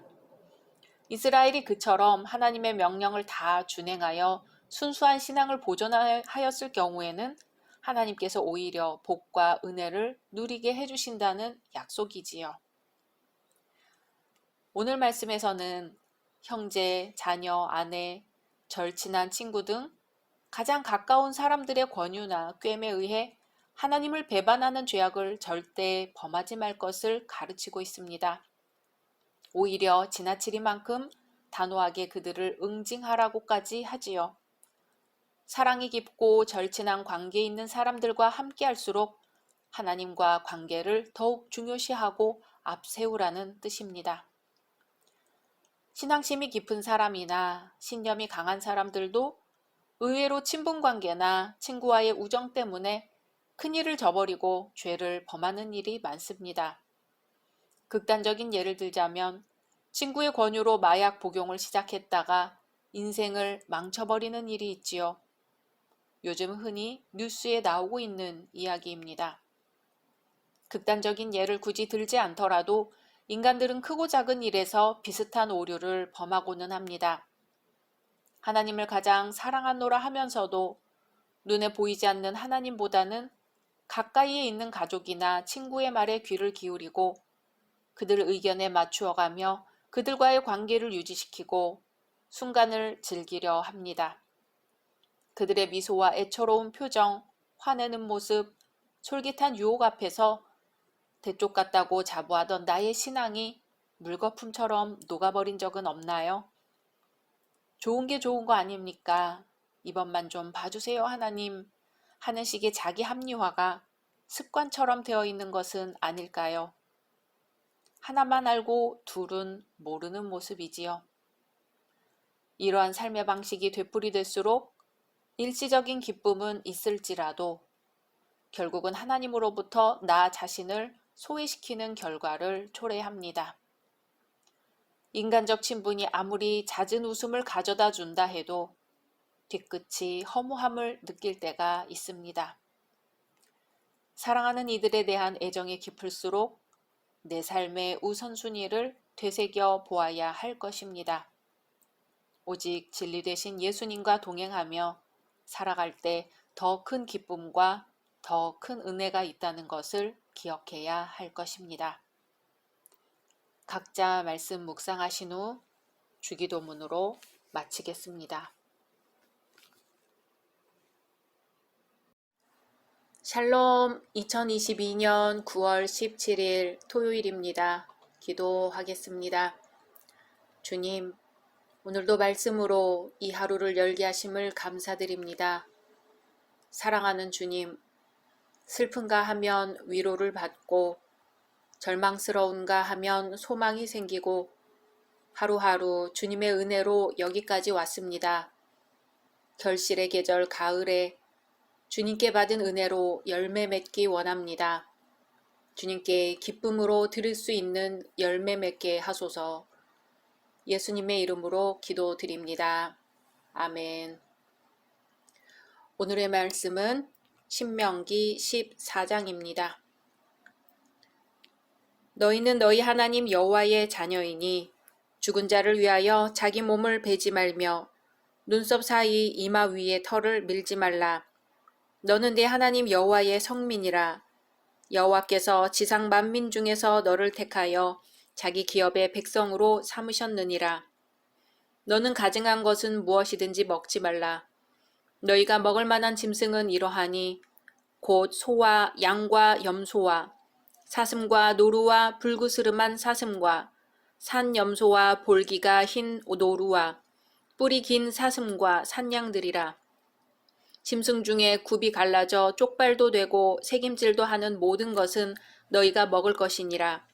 이스라엘이 그처럼 하나님의 명령을 다 준행하여 순수한 신앙을 보존하였을 경우에는 하나님께서 오히려 복과 은혜를 누리게 해주신다는 약속이지요. 오늘 말씀에서는 형제, 자녀, 아내, 절친한 친구 등 가장 가까운 사람들의 권유나 꾀에 의해 하나님을 배반하는 죄악을 절대 범하지 말 것을 가르치고 있습니다. 오히려 지나치리만큼 단호하게 그들을 응징하라고까지 하지요. 사랑이 깊고 절친한 관계에 있는 사람들과 함께할수록 하나님과 관계를 더욱 중요시하고 앞세우라는 뜻입니다. 신앙심이 깊은 사람이나 신념이 강한 사람들도 의외로 친분관계나 친구와의 우정 때문에 큰일을 저버리고 죄를 범하는 일이 많습니다. 극단적인 예를 들자면 친구의 권유로 마약 복용을 시작했다가 인생을 망쳐버리는 일이 있지요. 요즘 흔히 뉴스에 나오고 있는 이야기입니다. 극단적인 예를 굳이 들지 않더라도 인간들은 크고 작은 일에서 비슷한 오류를 범하고는 합니다. 하나님을 가장 사랑하노라 하면서도 눈에 보이지 않는 하나님보다는 가까이에 있는 가족이나 친구의 말에 귀를 기울이고 그들 의견에 맞추어가며 그들과의 관계를 유지시키고 순간을 즐기려 합니다. 그들의 미소와 애처로운 표정, 화내는 모습, 솔깃한 유혹 앞에서 대쪽 같다고 자부하던 나의 신앙이 물거품처럼 녹아버린 적은 없나요? 좋은 게 좋은 거 아닙니까? 이번만 좀 봐주세요 하나님 하는 식의 자기 합리화가 습관처럼 되어 있는 것은 아닐까요? 하나만 알고 둘은 모르는 모습이지요. 이러한 삶의 방식이 되풀이될수록 일시적인 기쁨은 있을지라도 결국은 하나님으로부터 나 자신을 소외시키는 결과를 초래합니다. 인간적 친분이 아무리 잦은 웃음을 가져다 준다 해도 뒤끝이 허무함을 느낄 때가 있습니다. 사랑하는 이들에 대한 애정이 깊을수록 내 삶의 우선순위를 되새겨 보아야 할 것입니다. 오직 진리 되신 예수님과 동행하며 살아갈 때 더 큰 기쁨과 더 큰 은혜가 있다는 것을 기억해야 할 것입니다. 각자 말씀 묵상하신 후 주기도문으로 마치겠습니다. 샬롬 2022년 9월 17일 토요일입니다. 기도하겠습니다. 주님, 오늘도 말씀으로 이 하루를 열게 하심을 감사드립니다. 사랑하는 주님, 슬픈가 하면 위로를 받고 절망스러운가 하면 소망이 생기고 하루하루 주님의 은혜로 여기까지 왔습니다. 결실의 계절 가을에 주님께 받은 은혜로 열매 맺기 원합니다. 주님께 기쁨으로 드릴 수 있는 열매 맺게 하소서. 예수님의 이름으로 기도드립니다. 아멘. 오늘의 말씀은 신명기 14장입니다. 너희는 너희 하나님 여호와의 자녀이니 죽은 자를 위하여 자기 몸을 베지 말며 눈썹 사이 이마 위에 털을 밀지 말라. 너는 내 하나님 여호와의 성민이라. 여호와께서 지상 만민 중에서 너를 택하여 자기 기업의 백성으로 삼으셨느니라. 너는 가증한 것은 무엇이든지 먹지 말라. 너희가 먹을 만한 짐승은 이러하니 곧 소와 양과 염소와 사슴과 노루와 불구스름한 사슴과 산염소와 볼기가 흰 노루와 뿔이 긴 사슴과 산양들이라. 짐승 중에 굽이 갈라져 쪽발도 되고 새김질도 하는 모든 것은 너희가 먹을 것이니라.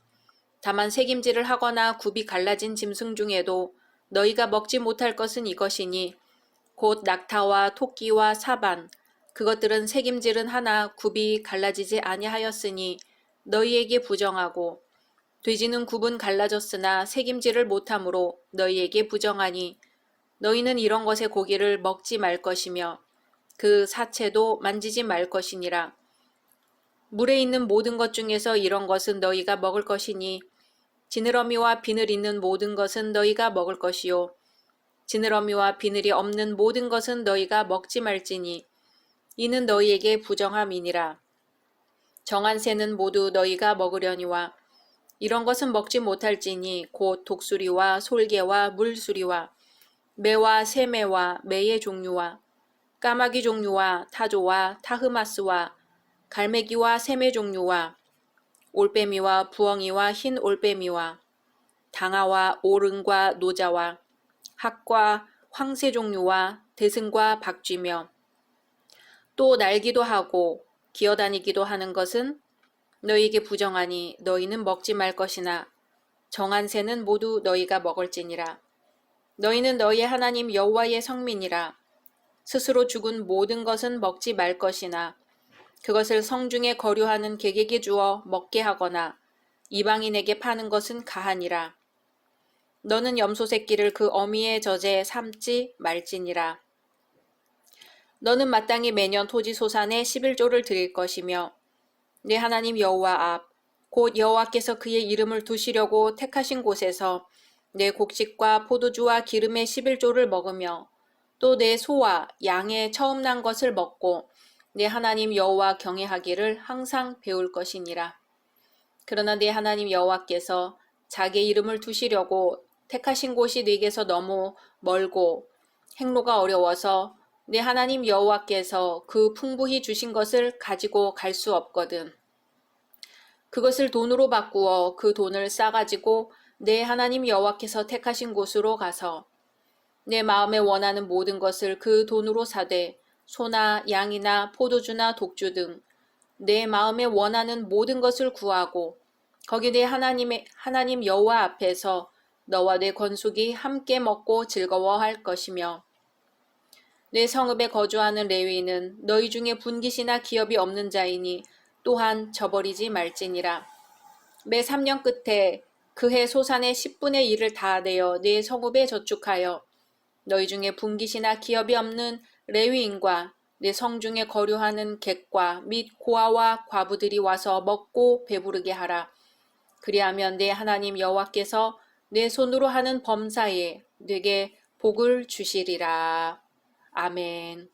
다만 새김질을 하거나 굽이 갈라진 짐승 중에도 너희가 먹지 못할 것은 이것이니 곧 낙타와 토끼와 사반, 그것들은 새김질은 하나 굽이 갈라지지 아니하였으니 너희에게 부정하고 돼지는 굽은 갈라졌으나 새김질을 못하므로 너희에게 부정하니 너희는 이런 것의 고기를 먹지 말 것이며 그 사체도 만지지 말 것이니라. 물에 있는 모든 것 중에서 이런 것은 너희가 먹을 것이니 지느러미와 비늘 있는 모든 것은 너희가 먹을 것이요 지느러미와 비늘이 없는 모든 것은 너희가 먹지 말지니 이는 너희에게 부정함이니라. 정한 새는 모두 너희가 먹으려니와 이런 것은 먹지 못할지니 곧 독수리와 솔개와 물수리와 매와 새매와 매의 종류와 까마귀 종류와 타조와 타흐마스와 갈매기와 새매 종류와 올빼미와 부엉이와 흰 올빼미와 당아와 오른과 노자와 학과 황새 종류와 대승과 박쥐며 또 날기도 하고 기어다니기도 하는 것은 너희에게 부정하니 너희는 먹지 말 것이나 정한 새는 모두 너희가 먹을지니라. 너희는 너희의 하나님 여호와의 성민이라. 스스로 죽은 모든 것은 먹지 말 것이나 그것을 성중에 거류하는 객에게 주어 먹게 하거나 이방인에게 파는 것은 가하니라. 너는 염소 새끼를 그 어미의 젖에 삶지 말지니라. 너는 마땅히 매년 토지 소산에 11조를 드릴 것이며 내 하나님 여호와 앞 곧 여호와께서 그의 이름을 두시려고 택하신 곳에서 내 곡식과 포도주와 기름의 11조를 먹으며 또 내 소와 양의 처음 난 것을 먹고 내 하나님 여호와 경외하기를 항상 배울 것이니라. 그러나 내 하나님 여호와께서 자기의 이름을 두시려고 택하신 곳이 네게서 너무 멀고 행로가 어려워서 내 하나님 여호와께서 그 풍부히 주신 것을 가지고 갈 수 없거든. 그것을 돈으로 바꾸어 그 돈을 싸가지고 내 하나님 여호와께서 택하신 곳으로 가서 내 마음에 원하는 모든 것을 그 돈으로 사되 소나 양이나 포도주나 독주 등 내 마음에 원하는 모든 것을 구하고 거기 내 하나님 여호와 앞에서 너와 내 건숙이 함께 먹고 즐거워할 것이며 내 성읍에 거주하는 레위인은 너희 중에 분깃이나 기업이 없는 자이니 또한 저버리지 말지니라. 매 3년 끝에 그해 소산의 10분의 1을 다 내어 내 성읍에 저축하여 너희 중에 분깃이나 기업이 없는 레위인과 내 성중에 거류하는 객과 및 고아와 과부들이 와서 먹고 배부르게 하라. 그리하면 내 하나님 여호와께서 내 손으로 하는 범사에 네게 복을 주시리라. 아멘.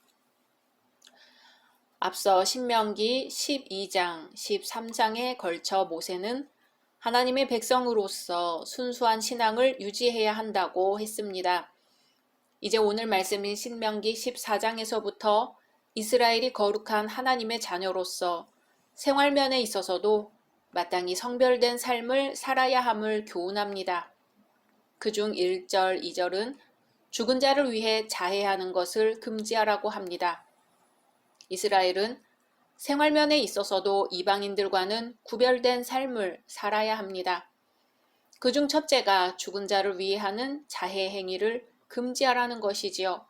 앞서 신명기 12장, 13장에 걸쳐 모세는 하나님의 백성으로서 순수한 신앙을 유지해야 한다고 했습니다. 이제 오늘 말씀인 신명기 14장에서부터 이스라엘이 거룩한 하나님의 자녀로서 생활면에 있어서도 마땅히 성별된 삶을 살아야 함을 교훈합니다. 그중 1절, 2절은 죽은 자를 위해 자해하는 것을 금지하라고 합니다. 이스라엘은 생활면에 있어서도 이방인들과는 구별된 삶을 살아야 합니다. 그중 첫째가 죽은 자를 위해 하는 자해 행위를 금지하라는 것이지요.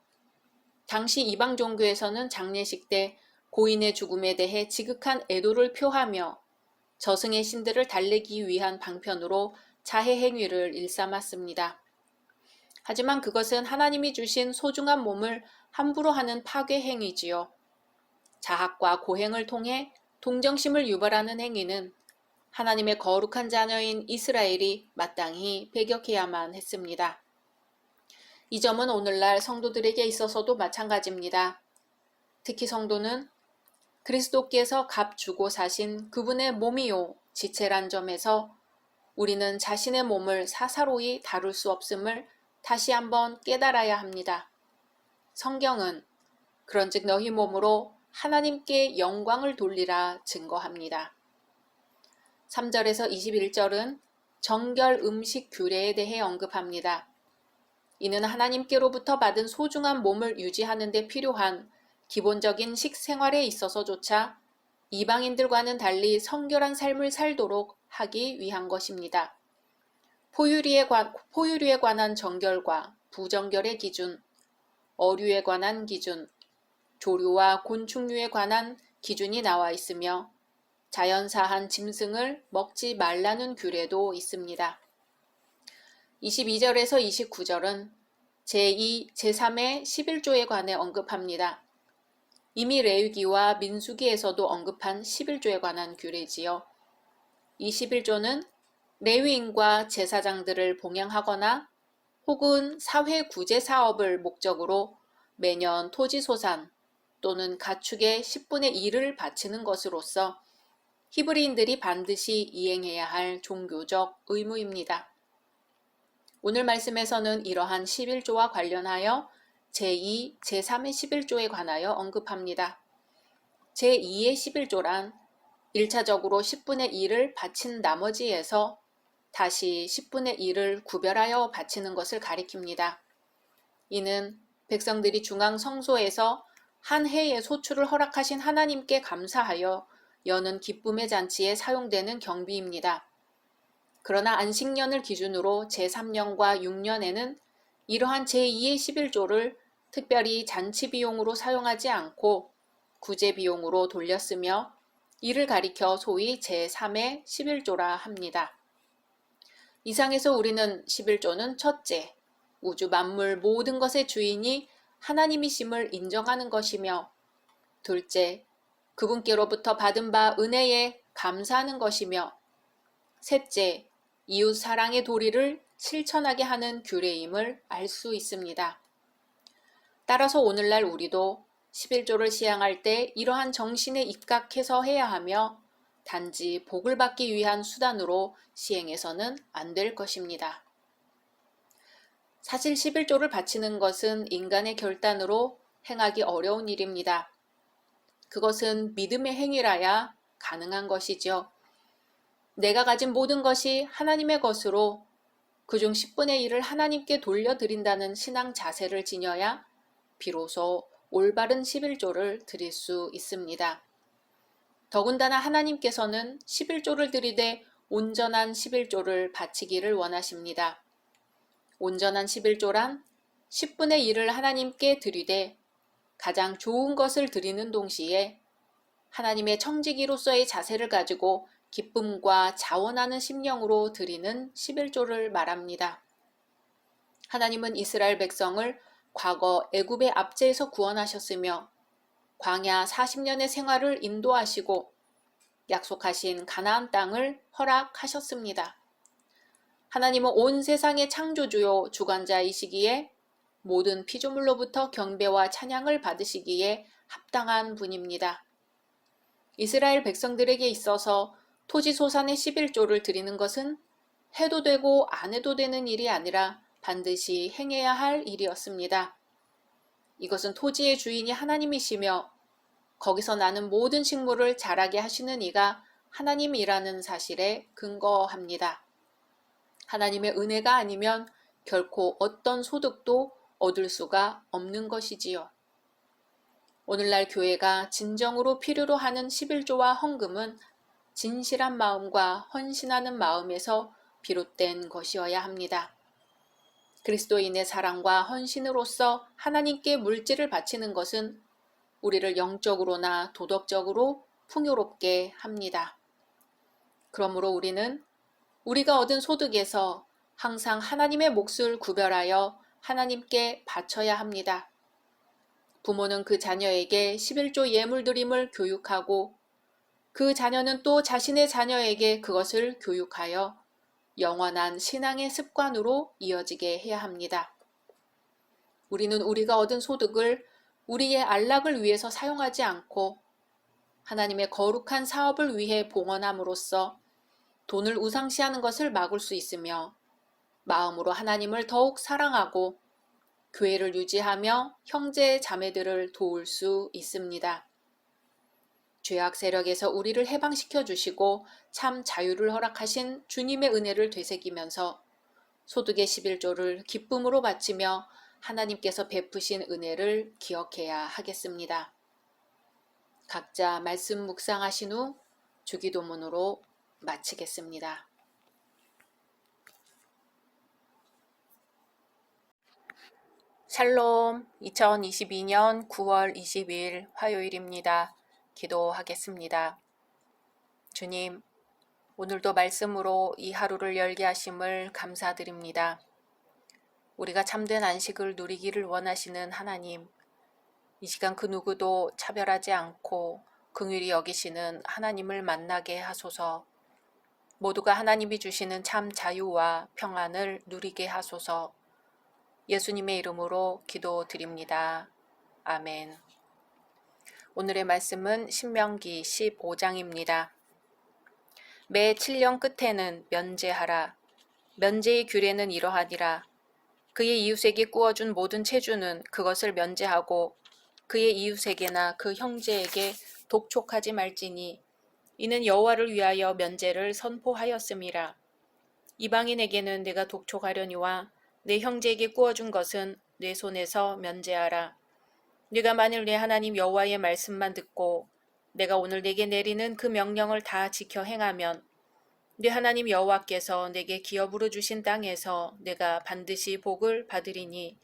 당시 이방 종교에서는 장례식 때 고인의 죽음에 대해 지극한 애도를 표하며 저승의 신들을 달래기 위한 방편으로 자해 행위를 일삼았습니다. 하지만 그것은 하나님이 주신 소중한 몸을 함부로 하는 파괴 행위지요. 자학과 고행을 통해 동정심을 유발하는 행위는 하나님의 거룩한 자녀인 이스라엘이 마땅히 배격해야만 했습니다. 이 점은 오늘날 성도들에게 있어서도 마찬가지입니다. 특히 성도는 그리스도께서 값 주고 사신 그분의 몸이요 지체란 점에서 우리는 자신의 몸을 사사로이 다룰 수 없음을 다시 한번 깨달아야 합니다. 성경은 그런즉 너희 몸으로 하나님께 영광을 돌리라 증거합니다. 3절에서 21절은 정결 음식 규례에 대해 언급합니다. 이는 하나님께로부터 받은 소중한 몸을 유지하는 데 필요한 기본적인 식생활에 있어서조차 이방인들과는 달리 성결한 삶을 살도록 하기 위한 것입니다. 포유류에 관한 정결과 부정결의 기준, 어류에 관한 기준, 조류와 곤충류에 관한 기준이 나와 있으며 자연사한 짐승을 먹지 말라는 규례도 있습니다. 22절에서 29절은 제2, 제3의 11조에 관해 언급합니다. 이미 레위기와 민수기에서도 언급한 11조에 관한 규례지요. 이 11조는 레위인과 제사장들을 봉양하거나 혹은 사회 구제 사업을 목적으로 매년 토지 소산 또는 가축의 10분의 1을 바치는 것으로서 히브리인들이 반드시 이행해야 할 종교적 의무입니다. 오늘 말씀에서는 이러한 11조와 관련하여 제2, 제3의 11조에 관하여 언급합니다. 제2의 11조란 1차적으로 10분의 1을 바친 나머지에서 다시 10분의 1을 구별하여 바치는 것을 가리킵니다. 이는 백성들이 중앙 성소에서 한 해의 소출을 허락하신 하나님께 감사하여 여는 기쁨의 잔치에 사용되는 경비입니다. 그러나 안식년을 기준으로 제3년과 6년에는 이러한 제2의 11조를 특별히 잔치 비용으로 사용하지 않고 구제 비용으로 돌렸으며 이를 가리켜 소위 제3의 11조라 합니다. 이상에서 우리는 11조는 첫째, 우주 만물 모든 것의 주인이 하나님이심을 인정하는 것이며, 둘째, 그분께로부터 받은 바 은혜에 감사하는 것이며, 셋째, 이웃 사랑의 도리를 실천하게 하는 규례임을 알 수 있습니다. 따라서 오늘날 우리도 11조를 시행할 때 이러한 정신에 입각해서 해야 하며 단지 복을 받기 위한 수단으로 시행해서는 안 될 것입니다. 사실 11조를 바치는 것은 인간의 결단으로 행하기 어려운 일입니다. 그것은 믿음의 행위라야 가능한 것이죠. 내가 가진 모든 것이 하나님의 것으로 그중 10분의 1을 하나님께 돌려드린다는 신앙 자세를 지녀야 비로소 올바른 11조를 드릴 수 있습니다. 더군다나 하나님께서는 11조를 드리되 온전한 11조를 바치기를 원하십니다. 온전한 11조란 10분의 1을 하나님께 드리되 가장 좋은 것을 드리는 동시에 하나님의 청지기로서의 자세를 가지고 기쁨과 자원하는 심령으로 드리는 11조를 말합니다. 하나님은 이스라엘 백성을 과거 애굽의 압제에서 구원하셨으며 광야 40년의 생활을 인도하시고 약속하신 가나안 땅을 허락하셨습니다. 하나님은 온 세상의 창조주요 주관자이시기에 모든 피조물로부터 경배와 찬양을 받으시기에 합당한 분입니다. 이스라엘 백성들에게 있어서 토지 소산의 11조를 드리는 것은 해도 되고 안 해도 되는 일이 아니라 반드시 행해야 할 일이었습니다. 이것은 토지의 주인이 하나님이시며 거기서 나는 모든 식물을 자라게 하시는 이가 하나님이라는 사실에 근거합니다. 하나님의 은혜가 아니면 결코 어떤 소득도 얻을 수가 없는 것이지요. 오늘날 교회가 진정으로 필요로 하는 11조와 헌금은 진실한 마음과 헌신하는 마음에서 비롯된 것이어야 합니다. 그리스도인의 사랑과 헌신으로서 하나님께 물질을 바치는 것은 우리를 영적으로나 도덕적으로 풍요롭게 합니다. 그러므로 우리는 우리가 얻은 소득에서 항상 하나님의 몫을 구별하여 하나님께 바쳐야 합니다. 부모는 그 자녀에게 11조 예물드림을 교육하고 그 자녀는 또 자신의 자녀에게 그것을 교육하여 영원한 신앙의 습관으로 이어지게 해야 합니다. 우리는 우리가 얻은 소득을 우리의 안락을 위해서 사용하지 않고 하나님의 거룩한 사업을 위해 봉헌함으로써 돈을 우상시하는 것을 막을 수 있으며 마음으로 하나님을 더욱 사랑하고 교회를 유지하며 형제 자매들을 도울 수 있습니다. 죄악 세력에서 우리를 해방시켜 주시고 참 자유를 허락하신 주님의 은혜를 되새기면서 소득의 11조를 기쁨으로 바치며 하나님께서 베푸신 은혜를 기억해야 하겠습니다. 각자 말씀 묵상하신 후 주기도문으로 마치겠습니다. 샬롬, 2022년 9월 20일 화요일입니다. 기도하겠습니다. 주님, 오늘도 말씀으로 이 하루를 열게 하심을 감사드립니다. 우리가 참된 안식을 누리기를 원하시는 하나님, 이 시간 그 누구도 차별하지 않고 긍휼히 여기시는 하나님을 만나게 하소서. 모두가 하나님이 주시는 참 자유와 평안을 누리게 하소서. 예수님의 이름으로 기도드립니다. 아멘. 오늘의 말씀은 신명기 15장입니다. 매 7년 끝에는 면제하라. 면제의 규례는 이러하니라. 그의 이웃에게 구워준 모든 체주는 그것을 면제하고 그의 이웃에게나 그 형제에게 독촉하지 말지니 이는 여호와를 위하여 면제를 선포하였음이라. 이방인에게는 내가 독촉하려니와 내 형제에게 구워준 것은 내 손에서 면제하라. 네가 만일 내 하나님 여호와의 말씀만 듣고 내가 오늘 내게 내리는 그 명령을 다 지켜 행하면 네 하나님 여호와께서 내게 기업으로 주신 땅에서 내가 반드시 복을 받으리니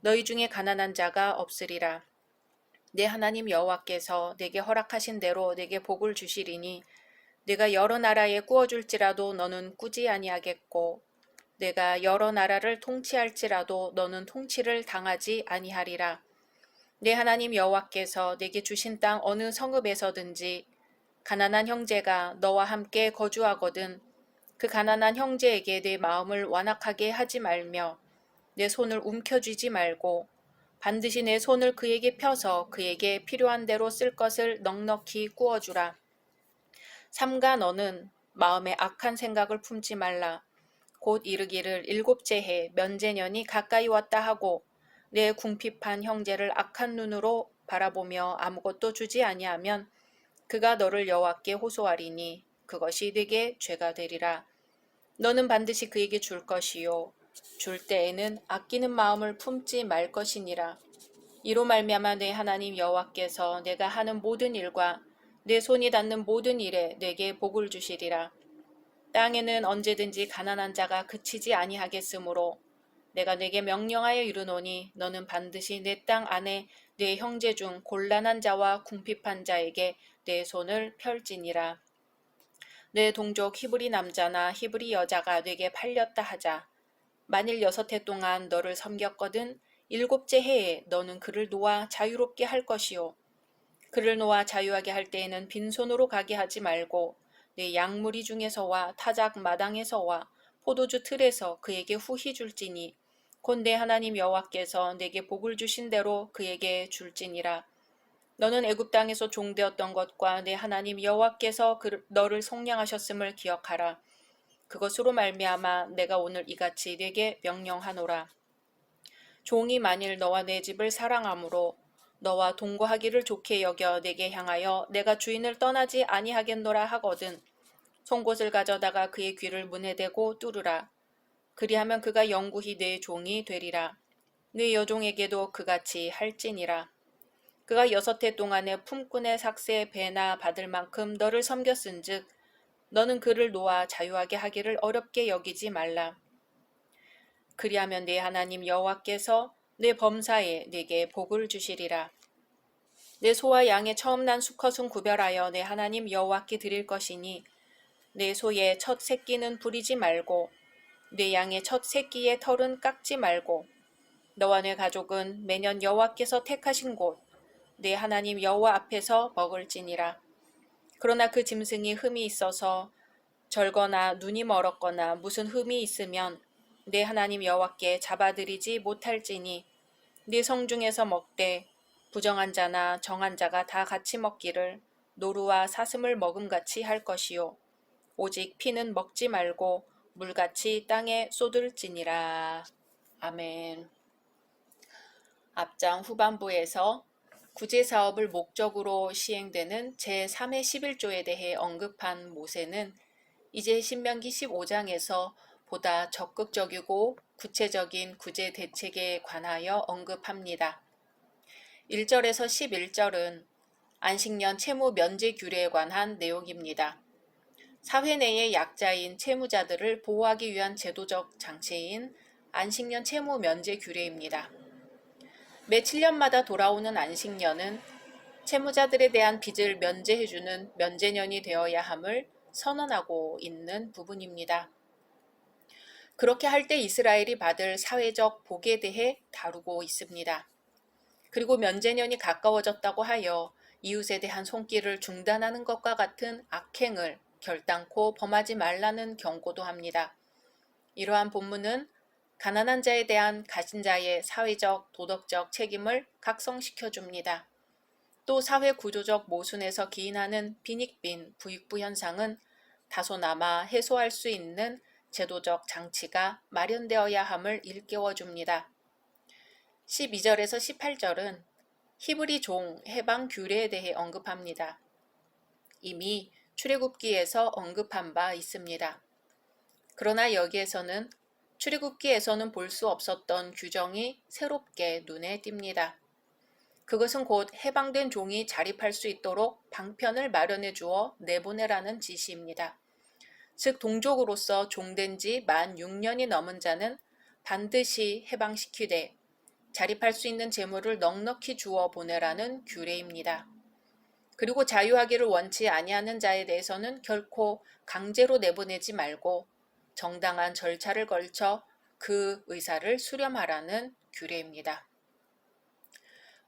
너희 중에 가난한 자가 없으리라. 내 하나님 여호와께서 내게 허락하신 대로 내게 복을 주시리니 내가 여러 나라에 구워줄지라도 너는 꾸지 아니하겠고 내가 여러 나라를 통치할지라도 너는 통치를 당하지 아니하리라. 내 하나님 여호와께서 내게 주신 땅 어느 성읍에서든지 가난한 형제가 너와 함께 거주하거든 그 가난한 형제에게 내 마음을 완악하게 하지 말며 내 손을 움켜쥐지 말고 반드시 내 손을 그에게 펴서 그에게 필요한 대로 쓸 것을 넉넉히 구워주라. 삼가 너는 마음에 악한 생각을 품지 말라. 곧 이르기를 일곱째 해 면제년이 가까이 왔다 하고 내 궁핍한 형제를 악한 눈으로 바라보며 아무것도 주지 아니하면 그가 너를 여호와께 호소하리니 그것이 네게 죄가 되리라. 너는 반드시 그에게 줄 것이요 줄 때에는 아끼는 마음을 품지 말 것이니라. 이로 말미암아 내 하나님 여호와께서 내가 하는 모든 일과 내 손이 닿는 모든 일에 내게 복을 주시리라. 땅에는 언제든지 가난한 자가 그치지 아니하겠으므로 내가 내게 명령하여 이르노니 너는 반드시 내 땅 안에 내 형제 중 곤란한 자와 궁핍한 자에게 내 손을 펼지니라. 내 동족 히브리 남자나 히브리 여자가 내게 팔렸다 하자. 만일 6해 동안 너를 섬겼거든 일곱째 해에 너는 그를 놓아 자유롭게 할 것이요. 그를 놓아 자유하게 할 때에는 빈손으로 가게 하지 말고 내 양무리 중에서와 타작 마당에서와 포도주 틀에서 그에게 후히 줄지니 곧 내 하나님 여호와께서 내게 복을 주신 대로 그에게 줄지니라. 너는 애굽 땅에서 종되었던 것과 내 하나님 여호와께서 너를 속량하셨음을 기억하라. 그것으로 말미암아 내가 오늘 이같이 네게 명령하노라. 종이 만일 너와 내 집을 사랑하므로 너와 동거하기를 좋게 여겨 내게 향하여 내가 주인을 떠나지 아니하겠노라 하거든 송곳을 가져다가 그의 귀를 문에 대고 뚫으라. 그리하면 그가 영구히 내 종이 되리라. 네 여종에게도 그같이 할지니라. 그가 6해 동안에 품꾼의 삭새 배나 받을 만큼 너를 섬겼은즉 너는 그를 놓아 자유하게 하기를 어렵게 여기지 말라. 그리하면 내 하나님 여호와께서 내 범사에 네게 복을 주시리라. 내 소와 양의 처음 난 수컷은 구별하여 내 하나님 여호와께 드릴 것이니 내 소의 첫 새끼는 부리지 말고 내 양의 첫 새끼의 털은 깎지 말고 너와 내 가족은 매년 여호와께서 택하신 곳 내 하나님 여호와 앞에서 먹을지니라. 그러나 그 짐승이 흠이 있어서 절거나 눈이 멀었거나 무슨 흠이 있으면 내 하나님 여호와께 잡아들이지 못할지니 네 성중에서 먹되 부정한 자나 정한 자가 다 같이 먹기를 노루와 사슴을 먹음같이 할 것이요 오직 피는 먹지 말고 물같이 땅에 쏟을지니라. 아멘. 앞장 후반부에서 구제사업을 목적으로 시행되는 제3회 11조에 대해 언급한 모세는 이제 신명기 15장에서 보다 적극적이고 구체적인 구제 대책에 관하여 언급합니다. 1절에서 11절은 안식년 채무 면제 규례에 관한 내용입니다. 사회 내의 약자인 채무자들을 보호하기 위한 제도적 장치인 안식년 채무 면제 규례입니다. 매 7년마다 돌아오는 안식년은 채무자들에 대한 빚을 면제해주는 면제년이 되어야 함을 선언하고 있는 부분입니다. 그렇게 할 때 이스라엘이 받을 사회적 복에 대해 다루고 있습니다. 그리고 면제년이 가까워졌다고 하여 이웃에 대한 손길을 중단하는 것과 같은 악행을 결단코 범하지 말라는 경고도 합니다. 이러한 본문은 가난한 자에 대한 가진 자의 사회적, 도덕적 책임을 각성시켜 줍니다. 또 사회 구조적 모순에서 기인하는 빈익빈, 부익부 현상은 다소나마 해소할 수 있는 제도적 장치가 마련되어야 함을 일깨워 줍니다. 12절에서 18절은 히브리 종 해방 규례에 대해 언급합니다. 이미 출애굽기에서 언급한 바 있습니다. 그러나 여기에서는 출애굽기에서는 볼 수 없었던 규정이 새롭게 눈에 띕니다. 그것은 곧 해방된 종이 자립할 수 있도록 방편을 마련해 주어 내보내라는 지시입니다. 즉 동족으로서 종된 지 만 6년이 넘은 자는 반드시 해방시키되 자립할 수 있는 재물을 넉넉히 주어 보내라는 규례입니다. 그리고 자유하기를 원치 아니하는 자에 대해서는 결코 강제로 내보내지 말고 정당한 절차를 걸쳐 그 의사를 수렴하라는 규례입니다.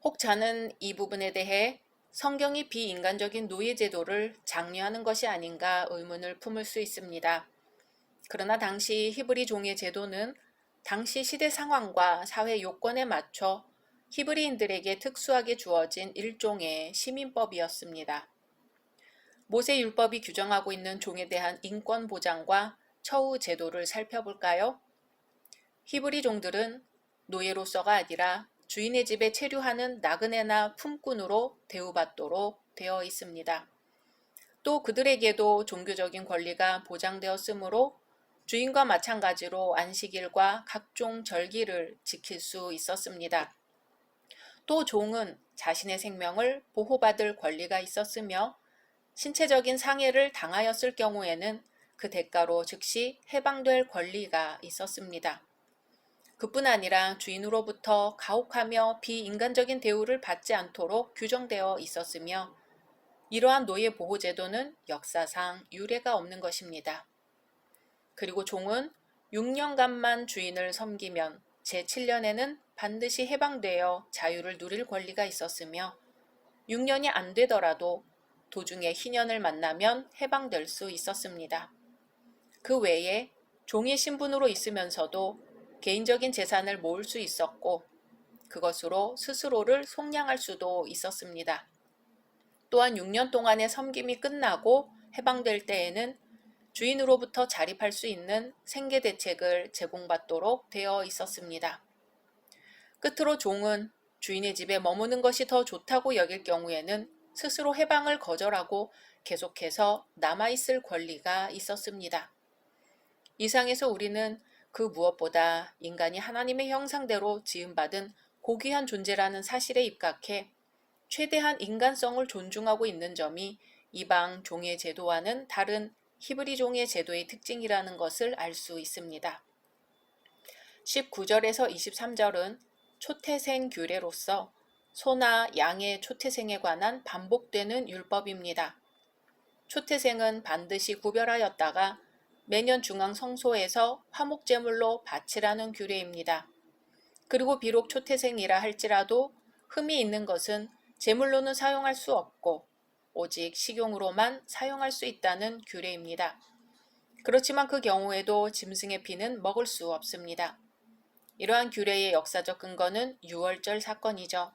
혹자는 이 부분에 대해 성경이 비인간적인 노예제도를 장려하는 것이 아닌가 의문을 품을 수 있습니다. 그러나 당시 히브리 종의 제도는 당시 시대 상황과 사회 요건에 맞춰 히브리인들에게 특수하게 주어진 일종의 시민법이었습니다. 모세율법이 규정하고 있는 종에 대한 인권 보장과 처우 제도를 살펴볼까요? 히브리 종들은 노예로서가 아니라 주인의 집에 체류하는 나그네나 품꾼으로 대우받도록 되어 있습니다. 또 그들에게도 종교적인 권리가 보장되었으므로 주인과 마찬가지로 안식일과 각종 절기를 지킬 수 있었습니다. 또 종은 자신의 생명을 보호받을 권리가 있었으며 신체적인 상해를 당하였을 경우에는 그 대가로 즉시 해방될 권리가 있었습니다. 그뿐 아니라 주인으로부터 가혹하며 비인간적인 대우를 받지 않도록 규정되어 있었으며 이러한 노예 보호 제도는 역사상 유례가 없는 것입니다. 그리고 종은 6년간만 주인을 섬기면 제7년에는 반드시 해방되어 자유를 누릴 권리가 있었으며 6년이 안 되더라도 도중에 희년을 만나면 해방될 수 있었습니다. 그 외에 종의 신분으로 있으면서도 개인적인 재산을 모을 수 있었고 그것으로 스스로를 속량할 수도 있었습니다. 또한 6년 동안의 섬김이 끝나고 해방될 때에는 주인으로부터 자립할 수 있는 생계 대책을 제공받도록 되어 있었습니다. 끝으로 종은 주인의 집에 머무는 것이 더 좋다고 여길 경우에는 스스로 해방을 거절하고 계속해서 남아있을 권리가 있었습니다. 이상에서 우리는 그 무엇보다 인간이 하나님의 형상대로 지음받은 고귀한 존재라는 사실에 입각해 최대한 인간성을 존중하고 있는 점이 이방 종의 제도와는 다른 히브리 종의 제도의 특징이라는 것을 알 수 있습니다. 19절에서 23절은 초태생 규례로서 소나 양의 초태생에 관한 반복되는 율법입니다. 초태생은 반드시 구별하였다가 매년 중앙 성소에서 화목제물로 바치라는 규례입니다. 그리고 비록 초태생이라 할지라도 흠이 있는 것은 제물로는 사용할 수 없고 오직 식용으로만 사용할 수 있다는 규례입니다. 그렇지만 그 경우에도 짐승의 피는 먹을 수 없습니다. 이러한 규례의 역사적 근거는 유월절 사건이죠.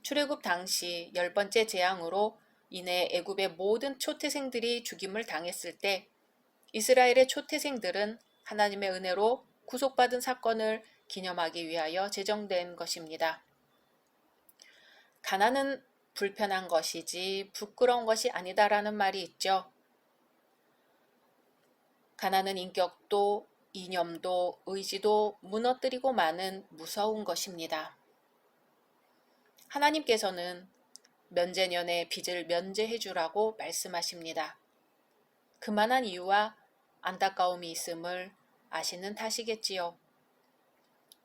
출애굽 당시 10번째 재앙으로 인해 애굽의 모든 초태생들이 죽임을 당했을 때 이스라엘의 초태생들은 하나님의 은혜로 구속받은 사건을 기념하기 위하여 제정된 것입니다. 가난은 불편한 것이지 부끄러운 것이 아니다라는 말이 있죠. 가난은 인격도 이념도 의지도 무너뜨리고 마는 무서운 것입니다. 하나님께서는 면제년에 빚을 면제해 주라고 말씀하십니다. 그만한 이유와 안타까움이 있음을 아시는 탓이겠지요.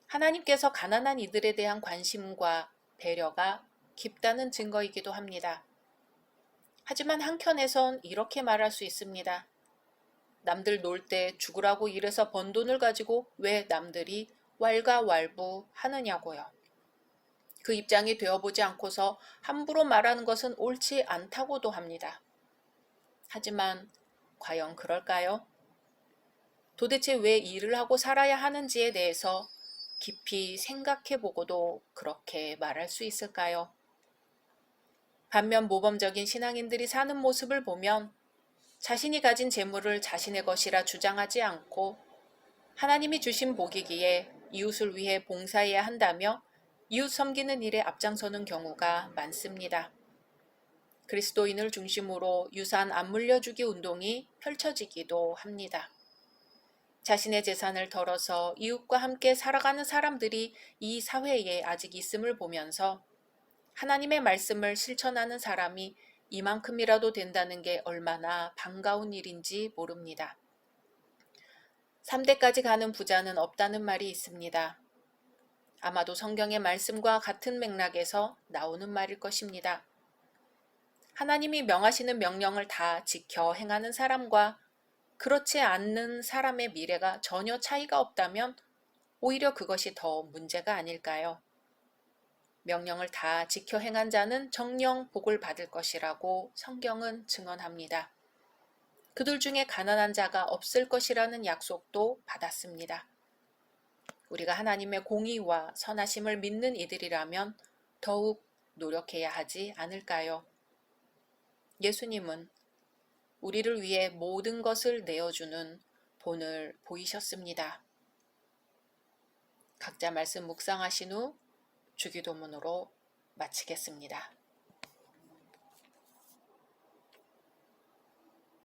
하나님께서 가난한 이들에 대한 관심과 배려가 깊다는 증거이기도 합니다. 하지만 한켠에선 이렇게 말할 수 있습니다. 남들 놀 때 죽으라고 일해서 번 돈을 가지고 왜 남들이 왈가왈부 하느냐고요. 그 입장이 되어보지 않고서 함부로 말하는 것은 옳지 않다고도 합니다. 하지만 과연 그럴까요? 도대체 왜 일을 하고 살아야 하는지에 대해서 깊이 생각해 보고도 그렇게 말할 수 있을까요? 반면 모범적인 신앙인들이 사는 모습을 보면 자신이 가진 재물을 자신의 것이라 주장하지 않고 하나님이 주신 복이기에 이웃을 위해 봉사해야 한다며 이웃 섬기는 일에 앞장서는 경우가 많습니다. 그리스도인을 중심으로 유산 안 물려주기 운동이 펼쳐지기도 합니다. 자신의 재산을 덜어서 이웃과 함께 살아가는 사람들이 이 사회에 아직 있음을 보면서 하나님의 말씀을 실천하는 사람이 이만큼이라도 된다는 게 얼마나 반가운 일인지 모릅니다. 3대까지 가는 부자는 없다는 말이 있습니다. 아마도 성경의 말씀과 같은 맥락에서 나오는 말일 것입니다. 하나님이 명하시는 명령을 다 지켜 행하는 사람과 그렇지 않는 사람의 미래가 전혀 차이가 없다면 오히려 그것이 더 문제가 아닐까요? 명령을 다 지켜 행한 자는 정령 복을 받을 것이라고 성경은 증언합니다. 그들 중에 가난한 자가 없을 것이라는 약속도 받았습니다. 우리가 하나님의 공의와 선하심을 믿는 이들이라면 더욱 노력해야 하지 않을까요? 예수님은 우리를 위해 모든 것을 내어주는 본을 보이셨습니다. 각자 말씀 묵상하신 후 주기도문으로 마치겠습니다.